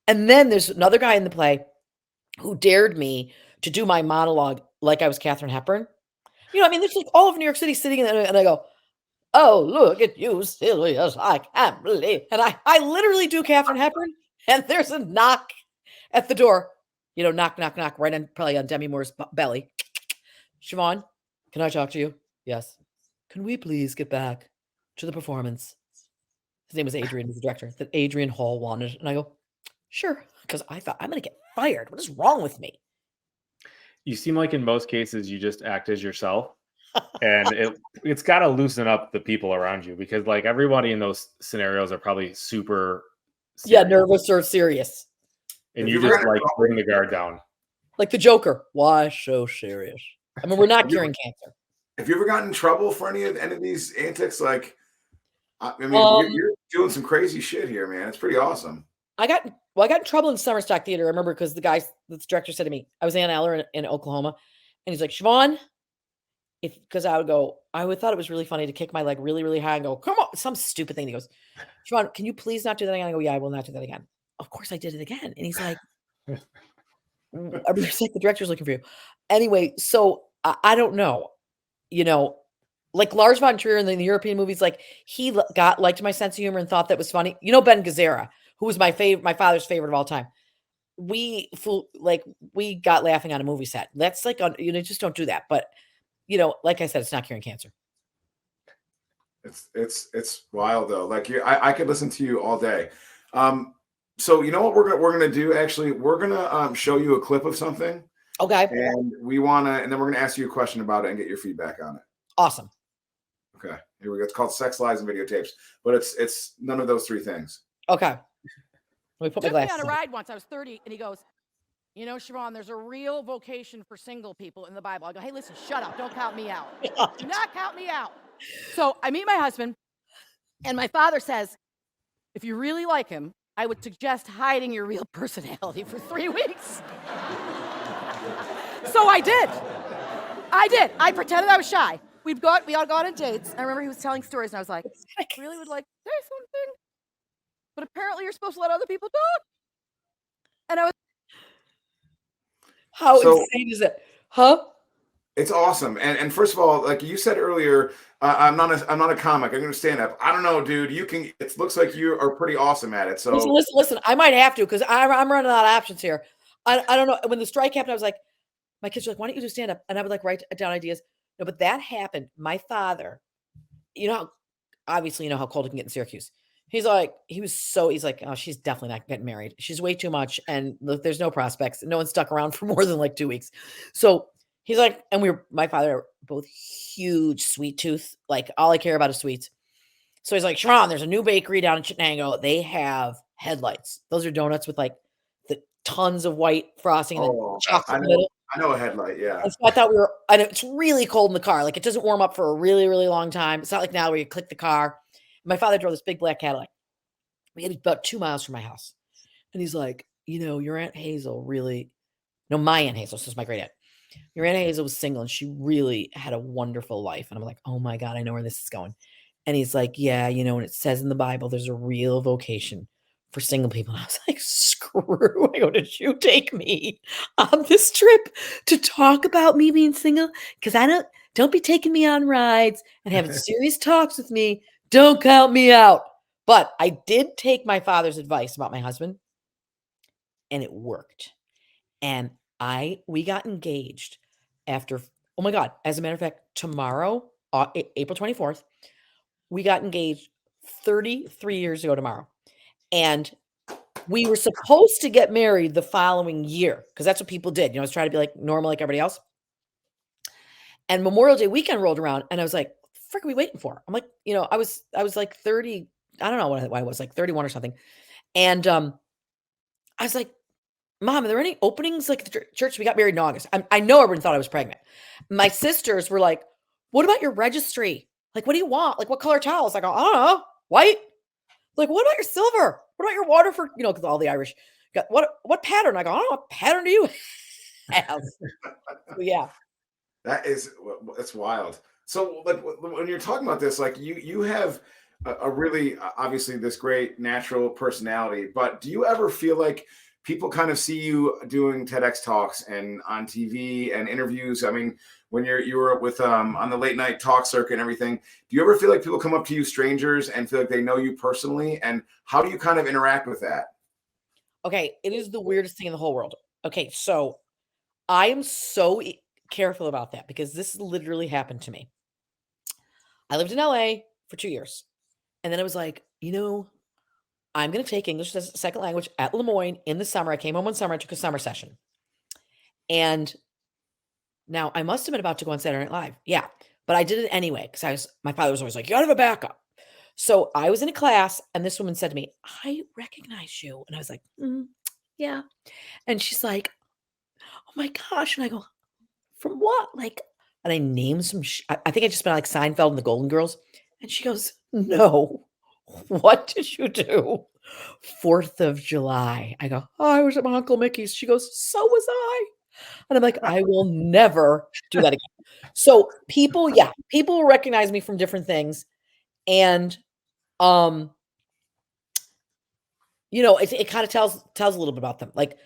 And then there's another guy in the play who dared me to do my monologue like I was Katharine Hepburn. There's like all of New York City sitting and I go, "Oh, look at you, Sylvia's. I can't believe." And I literally do Katharine Hepburn, and there's a knock at the door. You know, knock, knock, knock, right on probably on Demi Moore's belly. Siobhan, can I talk to you? Yes. Can we please get back to the performance? His name was Adrian, he's the director, that Adrian Hall wanted. And I go, sure. Because I thought, I'm going to get fired. What is wrong with me? You seem like in most cases you just act as yourself. And it's got to loosen up the people around you, because like everybody in those scenarios are probably super Yeah, serious. nervous or serious. And you just like bring the guard down. Like the Joker. Why so serious? I mean, we're not curing cancer. Have you ever gotten in trouble for any of these antics? Like, I mean, you're doing some crazy shit here, man. It's pretty awesome. I got in trouble in Summer Stock Theater. I remember because the director said to me, I was Ann Eller in Oklahoma, and he's like, Siobhan, because I would thought it was really funny to kick my leg really, really high and go, come on, some stupid thing. He goes, Siobhan, can you please not do that again? I go, yeah, I will not do that again. Of course I did it again. And he's like, it's like the director's looking for you. Anyway, so I don't know, you know, like Lars von Trier in the European movies, like he liked my sense of humor and thought that was funny. You know, Ben Gazzara, who was my father's favorite of all time. We got laughing on a movie set. That's like, just don't do that. But, you know, like I said, it's not curing cancer. It's wild though. Like I could listen to you all day. So you know what we're gonna do? Actually, we're gonna show you a clip of something. Okay. And then we're gonna ask you a question about it and get your feedback on it. Awesome. Okay. Here we go. It's called Sex, Lies, and Videotapes, but it's none of those three things. Okay. Let me put my glasses on a ride once. I was 30, and he goes, you know, Siobhan, there's a real vocation for single people in the Bible. I go, hey, listen, shut up. Don't count me out. Do not count me out. So I meet my husband, and my father says, if you really like him, I would suggest hiding your real personality for 3 weeks. So I did. I pretended I was shy. We all got on dates. I remember he was telling stories, and I was like, I really would like to say something, but apparently you're supposed to let other people talk. And I was, how insane is it? Huh? It's awesome. And first of all, like you said earlier, I'm not a comic. I'm gonna stand up. I don't know, dude. It looks like you are pretty awesome at it. So listen. I might have to, because I'm running out of options here. I don't know. When the strike happened, I was like, my kids were like, why don't you do stand up? And I would like write down ideas. No, but that happened. My father, obviously, how cold it can get in Syracuse. He's like, oh, she's definitely not getting married. She's way too much. And there's no prospects. No one stuck around for more than like 2 weeks. So he's like, and my father are both huge sweet tooth. Like all I care about is sweets. So he's like, Siobhan, there's a new bakery down in Chittenango. They have headlights. Those are donuts with like the tons of white frosting and then chocolate in the middle. I know a headlight, yeah. And so I thought and it's really cold in the car. Like it doesn't warm up for a really, really long time. It's not like now where you click the car. My father drove this big black Cadillac. We had about 2 miles from my house. And he's like, your Aunt Hazel my Aunt Hazel, this is my great aunt. Your Aunt Hazel was single and she really had a wonderful life. And I'm like, oh my God, I know where this is going. And he's like, yeah, and it says in the Bible, there's a real vocation for single people. And I was like, screw. I go, did you take me on this trip to talk about me being single? Because don't be taking me on rides and having serious talks with me. Don't count me out. But I did take my father's advice about my husband, and it worked. And we got engaged after, oh my God, as a matter of fact, tomorrow, April 24th, we got engaged 33 years ago tomorrow. And we were supposed to get married the following year, because that's what people did. I was trying to be like normal like everybody else. And Memorial Day weekend rolled around, and I was like, what the frick are we waiting for? I'm like, I was like 30, I don't know what I was, like 31 or something. And I was like, Mom, are there any openings like the church? We got married in August. I know everyone thought I was pregnant. My sisters were like, what about your registry? Like, what do you want? Like, what color towels? Like, I don't know, white. Like, what about your silver? What about your Waterford? Because all the Irish got what pattern? I go, I don't know, what pattern do you have? Yeah. That's wild. So like when you're talking about this, like you have a really obviously this great natural personality, but do you ever feel like people kind of see you doing TEDx talks and on TV and interviews? I mean, when you were with on the late night talk circuit and everything, do you ever feel like people come up to you, strangers, and feel like they know you personally? And how do you kind of interact with that? Okay, it is the weirdest thing in the whole world. Okay, so I am so careful about that because this literally happened to me. I lived in LA for 2 years. And then I was like, I'm going to take English as a second language at Lemoyne in the summer. I came home one summer, I took a summer session. And now I must have been about to go on Saturday Night Live. Yeah. But I did it anyway because my father was always like, you gotta have a backup. So I was in a class and this woman said to me, I recognize you. And I was like, yeah. And she's like, oh my gosh. And I go, from what? Like, and I named some, I think I just been like Seinfeld and the Golden Girls. And she goes, no, what did you do? 4th of July. I go, oh, I was at my Uncle Mickey's. She goes, so was I. And I'm like, I will never do that again. So people will recognize me from different things. And, it kind of tells a little bit about them. Like,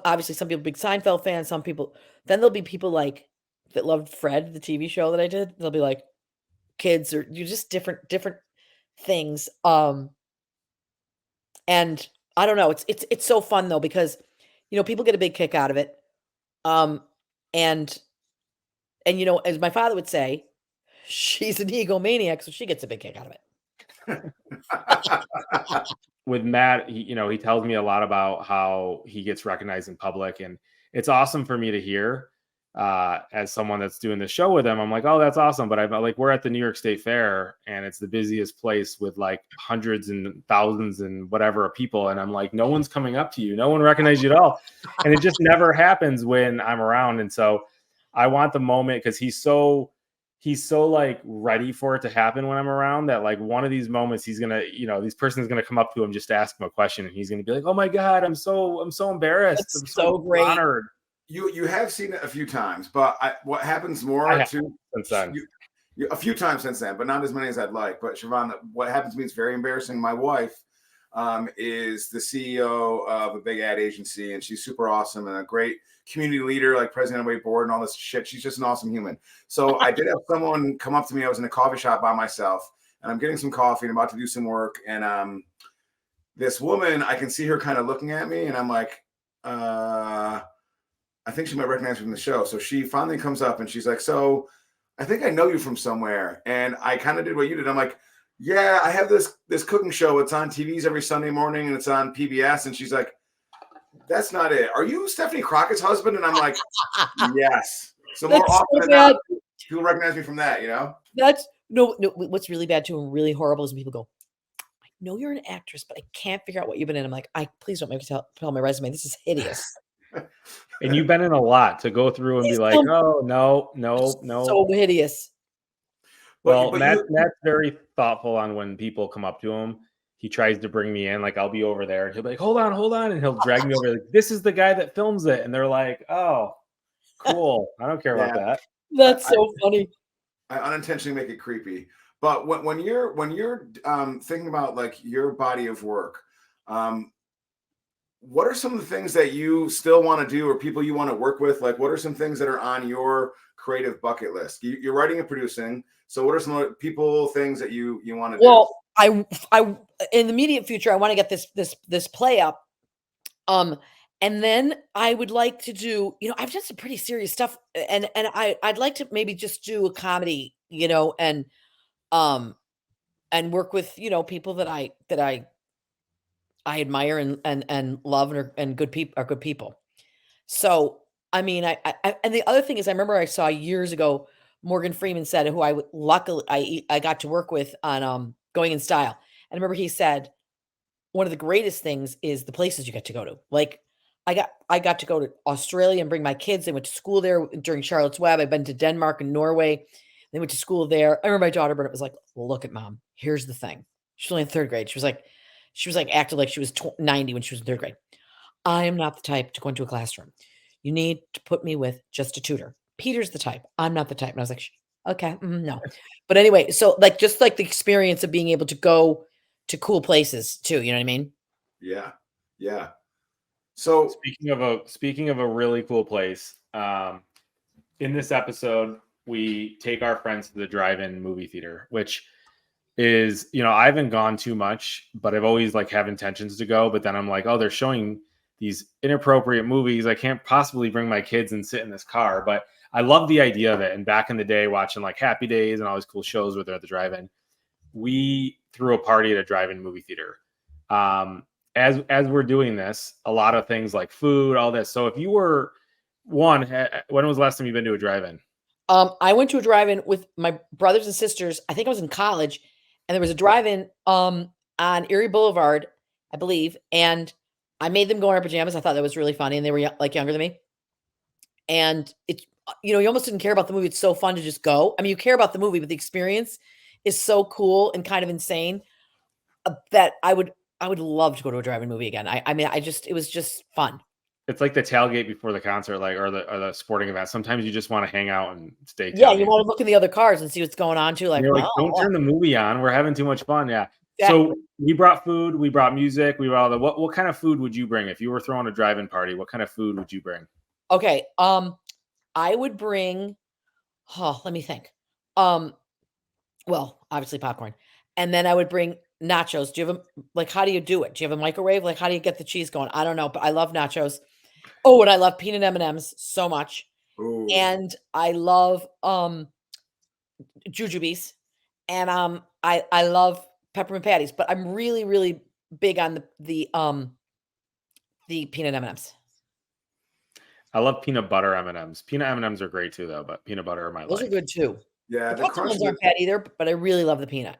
obviously some people big Seinfeld fans, some people, then there'll be people like that loved Fred, the TV show that I did. They'll be like kids or you just different things. And I don't know, it's so fun though, because, people get a big kick out of it. And as my father would say, she's an egomaniac, so she gets a big kick out of it. With Matt, he tells me a lot about how he gets recognized in public, and it's awesome for me to hear as someone that's doing the show with him. I'm like, oh, that's awesome. But I'm like, we're at the New York State Fair and it's the busiest place with like hundreds and thousands and whatever people. And I'm like, no one's coming up to you. No one recognizes you at all. And it just never happens when I'm around. And so I want the moment because he's so like ready for it to happen when I'm around that like one of these moments he's gonna, this person is gonna come up to him just to ask him a question and he's gonna be like, oh my God, I'm so embarrassed. That's I'm so great. Honored. You have seen it a few times, but what happens more too since then. A few times since then, but not as many as I'd like. But Siobhan, what happens to me is very embarrassing. My wife is the CEO of a big ad agency, and she's super awesome and a great community leader, like president of a board and all this shit. She's just an awesome human. So I did have someone come up to me. I was in a coffee shop by myself, and I'm getting some coffee and about to do some work. And this woman, I can see her kind of looking at me, and I'm like, I think she might recognize me from the show. So she finally comes up and she's like, so I think I know you from somewhere. And I kind of did what you did. I'm like, yeah, I have this cooking show. It's on TVs every Sunday morning and it's on PBS. And she's like, that's not it. Are you Stephanie Crockett's husband? And I'm like, yes. So more often than not, people recognize me from that, That's no, what's really bad too and really horrible is when people go, I know you're an actress, but I can't figure out what you've been in. I'm like, please don't make me put on my resume. This is hideous. And you've been in a lot to go through and be like, oh, no. So hideous. Well, Matt's very thoughtful on when people come up to him. He tries to bring me in. Like, I'll be over there. And he'll be like, hold on. And he'll drag me over. Like, this is the guy that films it. And they're like, oh, cool. I don't care about that. That's so funny. I unintentionally make it creepy. But when you're thinking about like your body of work, what are some of the things that you still want to do or people you want to work with? Like, what are some things that are on your creative bucket list? You're writing and producing. So what are some things that you want to do? Well, I in the immediate future, I want to get this play up. And then I would like to do, I've done some pretty serious stuff and I'd like to maybe just do a comedy, and work with, people that I admire and love and good people. So, I mean, I and the other thing is I remember I saw years ago, Morgan Freeman said, who luckily I got to work with on Going in Style. And I remember he said, one of the greatest things is the places you get to go to. Like I got to go to Australia and bring my kids. They went to school there during Charlotte's Web. I've been to Denmark and Norway. They went to school there. I remember my daughter, but it was like, look at mom. Here's the thing. She's only in 3rd grade. She was like acted like she was 90 when she was in 3rd grade. I am not the type to go into a classroom. You need to put me with just a tutor. Peter's the type. I'm not the type. And I was like, okay, no. But anyway, so just the experience of being able to go to cool places too. You know what I mean? Yeah. Yeah. So speaking of a really cool place, in this episode, we take our friends to the drive-in movie theater, which is, I haven't gone too much, but I've always have intentions to go. But then I'm like, oh, they're showing these inappropriate movies. I can't possibly bring my kids and sit in this car, but I love the idea of it. And back in the day, watching like Happy Days and all these cool shows where they're at the drive-in, we threw a party at a drive-in movie theater. As we're doing this, a lot of things like food, all this. So if you were when was the last time you've been to a drive-in? I went to a drive-in with my brothers and sisters. I think I was in college, and there was a drive-in on Erie Boulevard, I believe, and I made them go in our pajamas. I thought that was really funny, and they were like younger than me. And it's, you almost didn't care about the movie. It's so fun to just go. I mean, you care about the movie, but the experience is so cool and kind of insane that I would love to go to a drive-in movie again. I mean, it was just fun. It's like the tailgate before the concert, like or the sporting event. Sometimes you just want to hang out and stay. Yeah, you want to look in the other cars and see what's going on too. Like, you're like, don't turn the movie on. We're having too much fun. Yeah. Exactly. So we brought food, we brought music, we brought all the. What kind of food would you bring if you were throwing a drive-in party? What kind of food would you bring? Okay. I would bring. Oh, let me think. Well, obviously popcorn, and then I would bring nachos. Do you have how do you do it? Do you have a microwave? Like, how do you get the cheese going? I don't know, but I love nachos. Oh, and I love peanut M&Ms so much. Ooh. And I love jujubes, and I love peppermint patties. But I'm really, really big on the peanut M&Ms. I love peanut butter M&Ms. Peanut M&Ms are great too, though. But peanut butter are my Those are good too. Yeah, the pretzel ones aren't bad either, but I really love the peanut.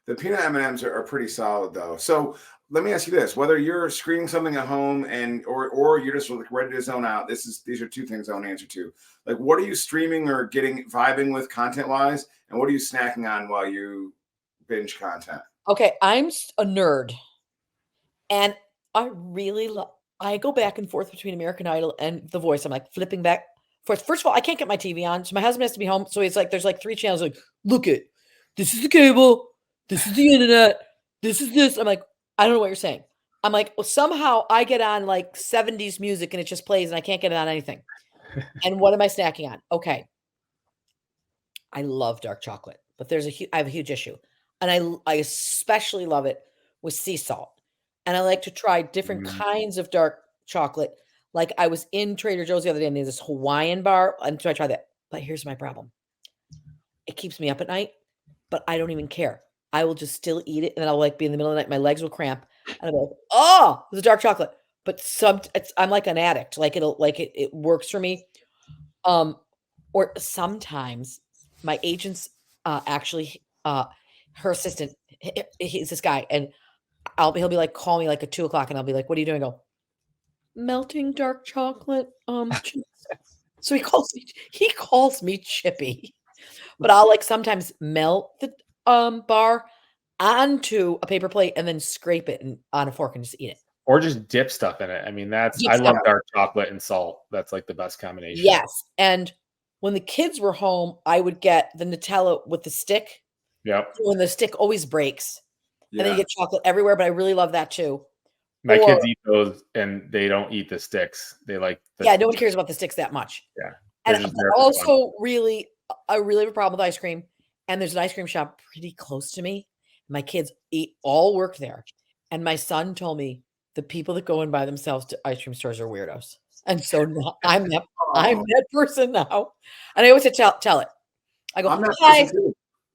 The peanut M&Ms are pretty solid though. So let me ask you this: whether you're screening something at home or you're just ready to zone out, these are two things I want to answer to. Like, what are you streaming or vibing with content wise, and what are you snacking on while you binge content? Okay, I'm a nerd, and I really love. I go back and forth between American Idol and The Voice. I'm like flipping back. First of all, I can't get my TV on, so my husband has to be home. So he's like, there's like 3 channels. Like, look it, this is the cable, this is the internet, this is this. I'm like, I don't know what you're saying. I'm like, well, somehow I get on like 70s music and it just plays and I can't get it on anything. And what am I snacking on? Okay. I love dark chocolate, but I have a huge issue. And I especially love it with sea salt. And I like to try different kinds of dark chocolate. Like, I was in Trader Joe's the other day and there's this Hawaiian bar. And so I tried that. But here's my problem. It keeps me up at night, but I don't even care. I will just still eat it. And then I'll like be in the middle of the night. My legs will cramp. And I'll be like, oh, it's dark chocolate. But I'm like an addict. Like it works for me. Or sometimes my agent's actually her assistant, he's this guy, and he'll be like, call me like at 2 o'clock, and I'll be like, what are you doing? I go, melting dark chocolate. So he calls me Chippy, but I'll like sometimes melt the bar onto a paper plate and then scrape it on a fork and just eat it. Or just dip stuff in it. I mean, I love dark chocolate and salt. That's like the best combination. Yes. And when the kids were home, I would get the Nutella with the stick. Yep. When the stick always breaks. Yeah. And then you get chocolate everywhere, but I really love that too. My kids eat those and they don't eat the sticks. They like yeah, no one cares about the sticks that much. Yeah. And also I really have a problem with ice cream. And there's an ice cream shop pretty close to me. My kids all work there. And my son told me the people that go in by themselves to ice cream stores are weirdos. And so now, I'm that person now. And I always say, tell it. I go, hi,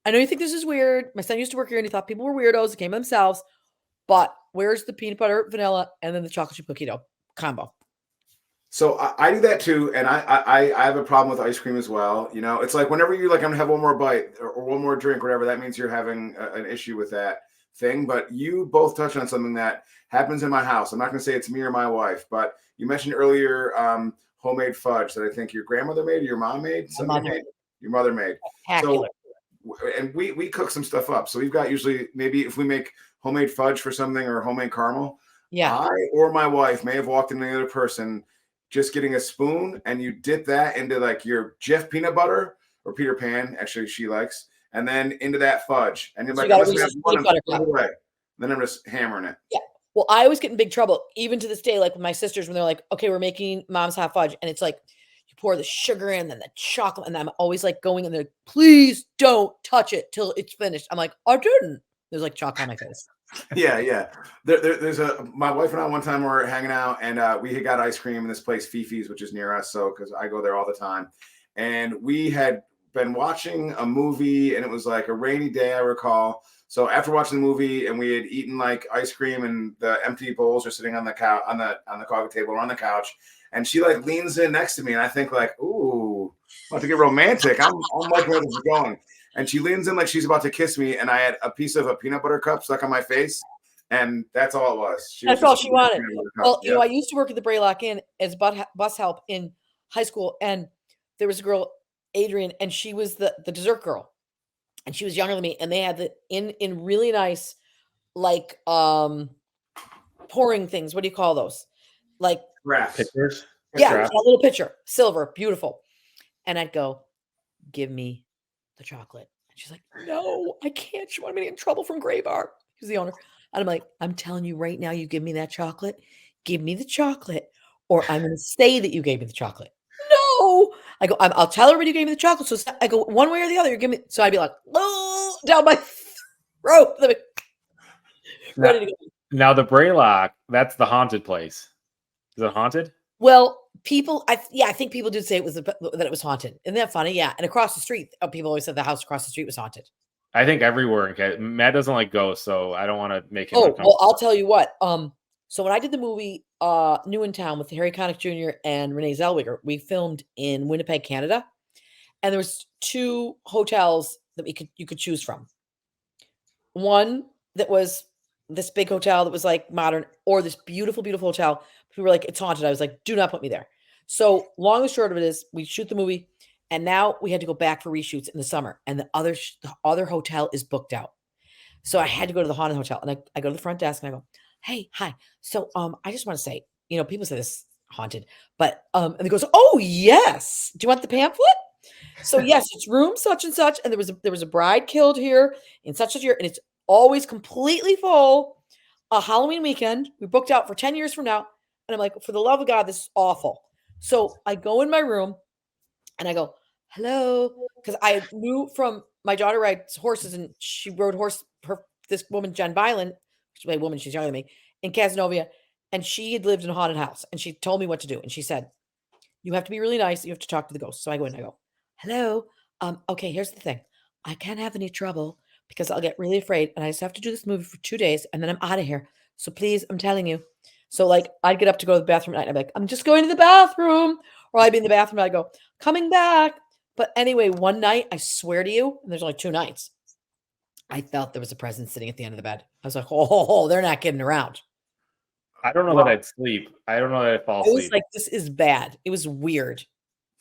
I know you think this is weird. My son used to work here and he thought people were weirdos that came by themselves. But where's the peanut butter, vanilla, and then the chocolate chip cookie dough combo? So I do that too. And I have a problem with ice cream as well. You know, it's like whenever you like, I'm gonna have one more bite or one more drink, whatever, that means you're having an issue with that thing. But you both touched on something that happens in my house. I'm not gonna say it's me or my wife, but you mentioned earlier homemade fudge that I think your grandmother made or your mom made. Your mother made. So, and we cook some stuff up. So we've got usually maybe if we make homemade fudge for something or homemade caramel, I or my wife may have walked in the other person just getting a spoon and you dip that into like your Jif peanut butter or Peter Pan, actually she likes, and then into that fudge. And you're like, then I'm just hammering it. Yeah. Well, I always get in big trouble, even to this day, like with my sisters, when they're like, okay, we're making mom's hot fudge. And it's like, you pour the sugar in, then the chocolate. And I'm always like going in there, please don't touch it till it's finished. I'm like, I didn't. There's like chalk on my face. Yeah. There's my wife and I one time were hanging out, and we had got ice cream in this place, Fifi's, which is near us. So because I go there all the time, and we had been watching a movie, and it was like a rainy day, I recall. So after watching the movie, and we had eaten like ice cream, and the empty bowls are sitting on the couch, on the coffee table or on the couch, and she like leans in next to me, and I think like, ooh, about to get romantic. I'm liking where this is going. And she leans in like she's about to kiss me, and I had a piece of a peanut butter cup stuck on my face, and that's all it was. That's all she wanted. Well, Yeah. you know, I used to work at the Braylock Inn as bus help in high school, and there was a girl, Adrian, and she was the dessert girl, and she was younger than me, and they had the in really nice like pouring things. What do you call those? Like Wraps. Pictures. yeah, Scraps. a little pitcher, silver, beautiful. And I'd go, give me the chocolate. And she's like, no, I can't. She wanted me to get in trouble from Gray Bar. He's the owner. And I'm like, I'm telling you right now, you give me that chocolate, give me the chocolate, or I'm going to say that you gave me the chocolate. No. I go, I'll tell everybody you gave me the chocolate. So I go, one way or the other, you give me. So I'd be like, oh, down my throat. Ready to go. Now the Braylock, that's the haunted place. Is it haunted? Well, people, I think people did say it was that it was haunted. Isn't that funny? Yeah. And across the street, people always said the house across the street was haunted. I think everywhere. Matt doesn't like ghosts, so I don't want to make him Oh, uncomfortable. well, I'll tell you what. So when I did the movie New in Town with Harry Connick Jr. and Renee Zellweger, we filmed in Winnipeg, Canada, and there was 2 hotels that you could choose from. One that was this big hotel that was like modern, or this beautiful, beautiful hotel. People were like, it's haunted. I was like, do not put me there. So long and short of it is, we shoot the movie, and now we had to go back for reshoots in the summer, and the other hotel is booked out. So I had to go to the haunted hotel, and I go to the front desk and I go, hey, hi. So I just want to say, you know, people say this is haunted, but and he goes, oh yes. Do you want the pamphlet? So yes, it's room such and such, and there was a bride killed here in such a year, and it's always completely full. A Halloween weekend, we booked out for 10 years from now, and I'm like, for the love of God, this is awful. So I go in my room, and I go, hello, because I knew from my daughter rides horses, and she rode this woman, Jen Byland, she's a woman, she's younger than me, in Casanova, and she had lived in a haunted house, and she told me what to do, and she said, you have to be really nice, you have to talk to the ghost. So I go in and I go, hello, okay, here's the thing. I can't have any trouble because I'll get really afraid, and I just have to do this movie for 2 days, and then I'm out of here. So please, I'm telling you. So like, I'd get up to go to the bathroom at night, and I'd be like, I'm just going to the bathroom. Or I'd be in the bathroom, and I'd go, coming back. But anyway, one night, I swear to you, and there's only 2 nights, I felt there was a presence sitting at the end of the bed. I was like, oh, they're not kidding around. I don't know that I'd sleep. I don't know that I'd fall I was asleep. like, this is bad. It was weird.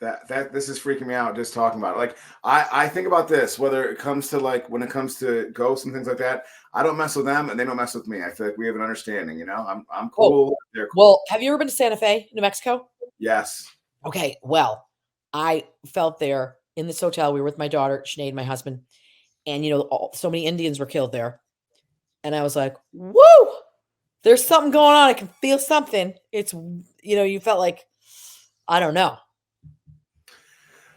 That this is freaking me out just talking about it. Like I think about this, whether it comes to like when it comes to ghosts and things like that, I don't mess with them and they don't mess with me. I feel like we have an understanding, you know. I'm cool. They're cool. Well, have you ever been to Santa Fe, New Mexico? Yes. Okay. Well, I felt there in this hotel. We were with my daughter, Sinead, my husband, and you know, so many Indians were killed there. And I was like, woo, there's something going on. I can feel something. It's, you know, you felt like, I don't know.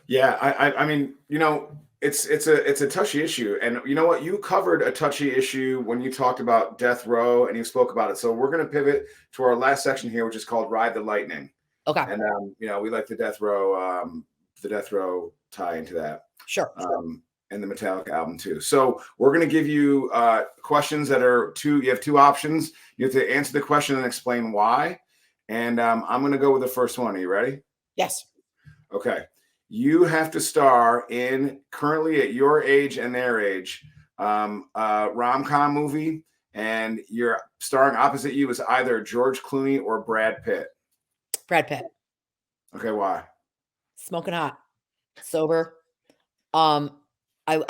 Yeah, I mean, you know, it's a touchy issue, and you know what? You covered a touchy issue when you talked about death row, and you spoke about it. So we're going to pivot to our last section here, which is called "Ride the Lightning." Okay. And you know, we like the death row tie into that. Sure. And the Metallica album too. So we're going to give you questions that are you have 2 options. You have to answer the question and explain why. And I'm going to go with the first one. Are you ready? Yes. Okay. You have to star in, currently at your age and their age, a rom-com movie, and you're starring opposite you is either George Clooney or Brad Pitt. Brad Pitt. Okay, why? Smoking hot, sober. I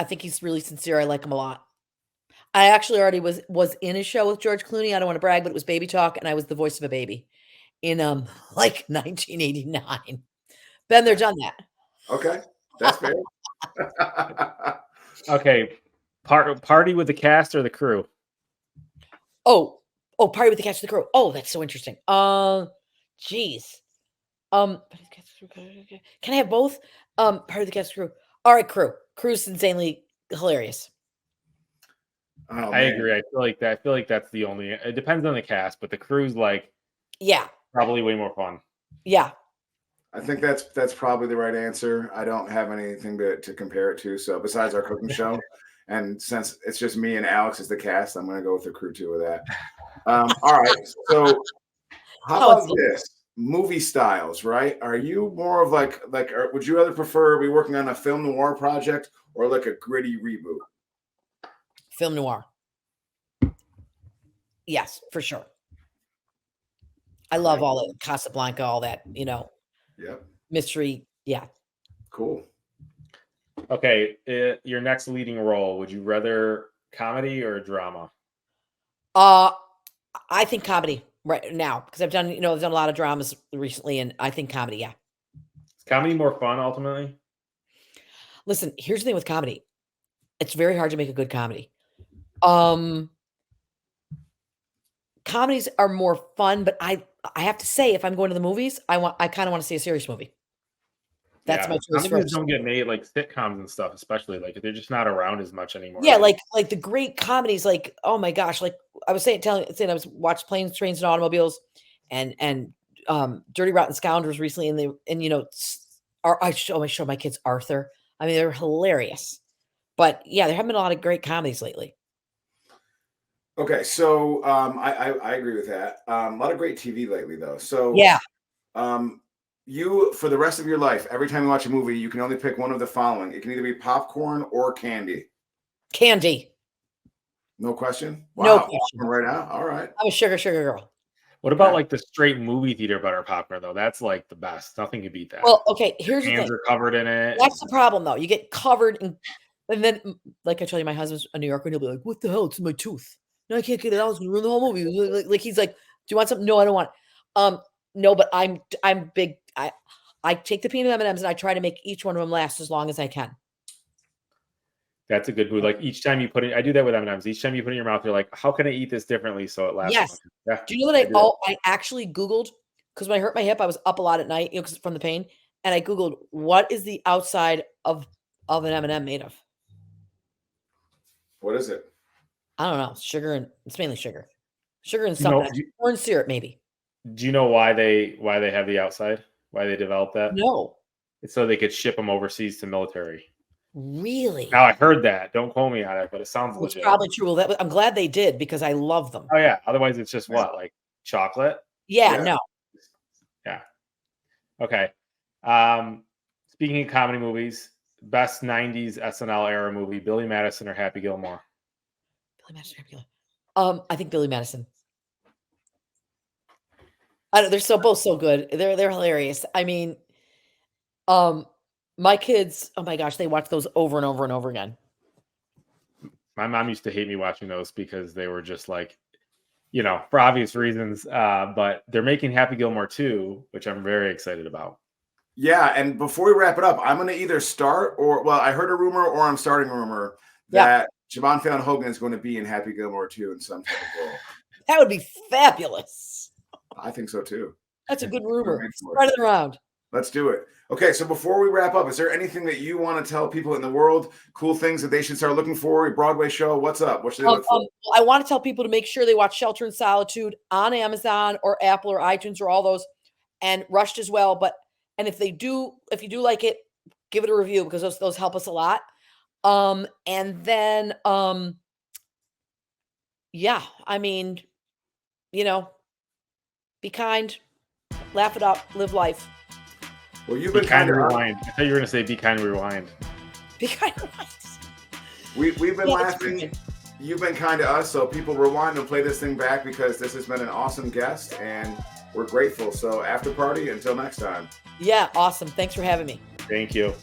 think he's really sincere. I like him a lot. I actually already was in a show with George Clooney. I don't want to brag, but it was Baby Talk, and I was the voice of a baby in like 1989. Been there, done that. Okay, that's fair. Okay, party with the cast or the crew? Oh, party with the cast of the crew. Oh, that's so interesting. Geez. Can I have both? Party of the cast of the crew. All right, crew. Crew's insanely hilarious. Oh, I man. agree. I feel like that's the only. It depends on the cast, but the crew's like Yeah. probably way more fun. Yeah. I think that's probably the right answer. I don't have anything to compare it to. So besides our cooking show, and since it's just me and Alex as the cast, I'm going to go with the crew too with that. All right. So how about this? Movie styles, right? Are you more of like would you rather prefer be working on a film noir project or like a gritty reboot? Film noir. Yes, for sure. I love all the Casablanca, all that, Yep. mystery. Yeah. Cool. Okay, your next leading role, would you rather comedy or drama? I think comedy right now because I've done a lot of dramas recently, and I think comedy. Yeah. Is comedy more fun ultimately? Listen, here's the thing with comedy. It's very hard to make a good comedy. Comedies are more fun, but I have to say, if I'm going to the movies, I kind of want to see a serious movie. That's my choice Comedies first. don't get made like sitcoms and stuff, especially like they're just not around as much anymore. Yeah, like the great comedies, like oh my gosh, like I was saying I was watched Planes, Trains, and Automobiles, and Dirty Rotten Scoundrels recently, and I show my kids Arthur. I mean, they're hilarious, but yeah, there haven't been a lot of great comedies lately. Okay, so I agree with that. A lot of great TV lately, though. So Yeah, you for the rest of your life, every time you watch a movie, you can only pick one of the following. It can either be popcorn or candy. candy. No question. No Wow, question. right now. All right. I'm a sugar girl. What about like the straight movie theater butter popcorn though? That's like the best. Nothing can beat that. Well, okay, here's the Hands thing. are covered in it. That's the problem, though. You get covered, and then, like I tell you, my husband's a New Yorker, and he'll be like, "What the hell? It's in my tooth. No, I can't get it out. It's gonna ruin the whole movie." Like he's like, "Do you want something?" No, I don't want it. No, but I'm big. I take the peanut M&Ms and I try to make each one of them last as long as I can. That's a good move. Like each time you put it, I do that with M&Ms. Each time you put it in your mouth, you're like, "How can I eat this differently so it lasts?" Yes. Yeah. Do you know that I actually Googled because when I hurt my hip, I was up a lot at night, from the pain, and I Googled what is the outside of an M&M made of. What is it? I don't know. Sugar it's mainly sugar. Sugar and something. Corn syrup, maybe. Do you know why they have the outside? Why they developed that? No. It's so they could ship them overseas to military. Really? Now I heard that. Don't quote me on it, but it sounds It's legit. probably true. Well, I'm glad they did because I love them. Oh yeah. Otherwise, it's just what, like chocolate? Yeah. No. Yeah. Okay. Speaking of comedy movies, best '90s SNL era movie: Billy Madison or Happy Gilmore? Billy Madison. I think Billy Madison. I don't. They're both so good. They're hilarious. I mean, my kids. Oh my gosh, they watch those over and over and over again. My mom used to hate me watching those because they were just like, for obvious reasons. But they're making Happy Gilmore 2, which I'm very excited about. Yeah, and before we wrap it up, I'm going to either start I heard a rumor or I'm starting a rumor that Siobhan Fallon Hogan is going to be in Happy Gilmore 2 in some type of role. That would be fabulous. I think so too. That's a good rumor. Spread it around. Let's do it. Okay, so before we wrap up, is there anything that you want to tell people in the world? Cool things that they should start looking for? A Broadway show? What's up? What should they look for? I want to tell people to make sure they watch Shelter in Solitude on Amazon or Apple or iTunes or all those, and Rushed as well. And if you do like it, give it a review because those help us a lot. And then yeah, I mean, be kind, laugh it up, live life. Well, you've been kind of rewind. I thought you were going to say be kind and rewind. Be kind and rewind. We've been laughing. You've been kind to us, so people rewind and play this thing back because this has been an awesome guest and we're grateful. So after party, until next time. Yeah, awesome. Thanks for having me. Thank you.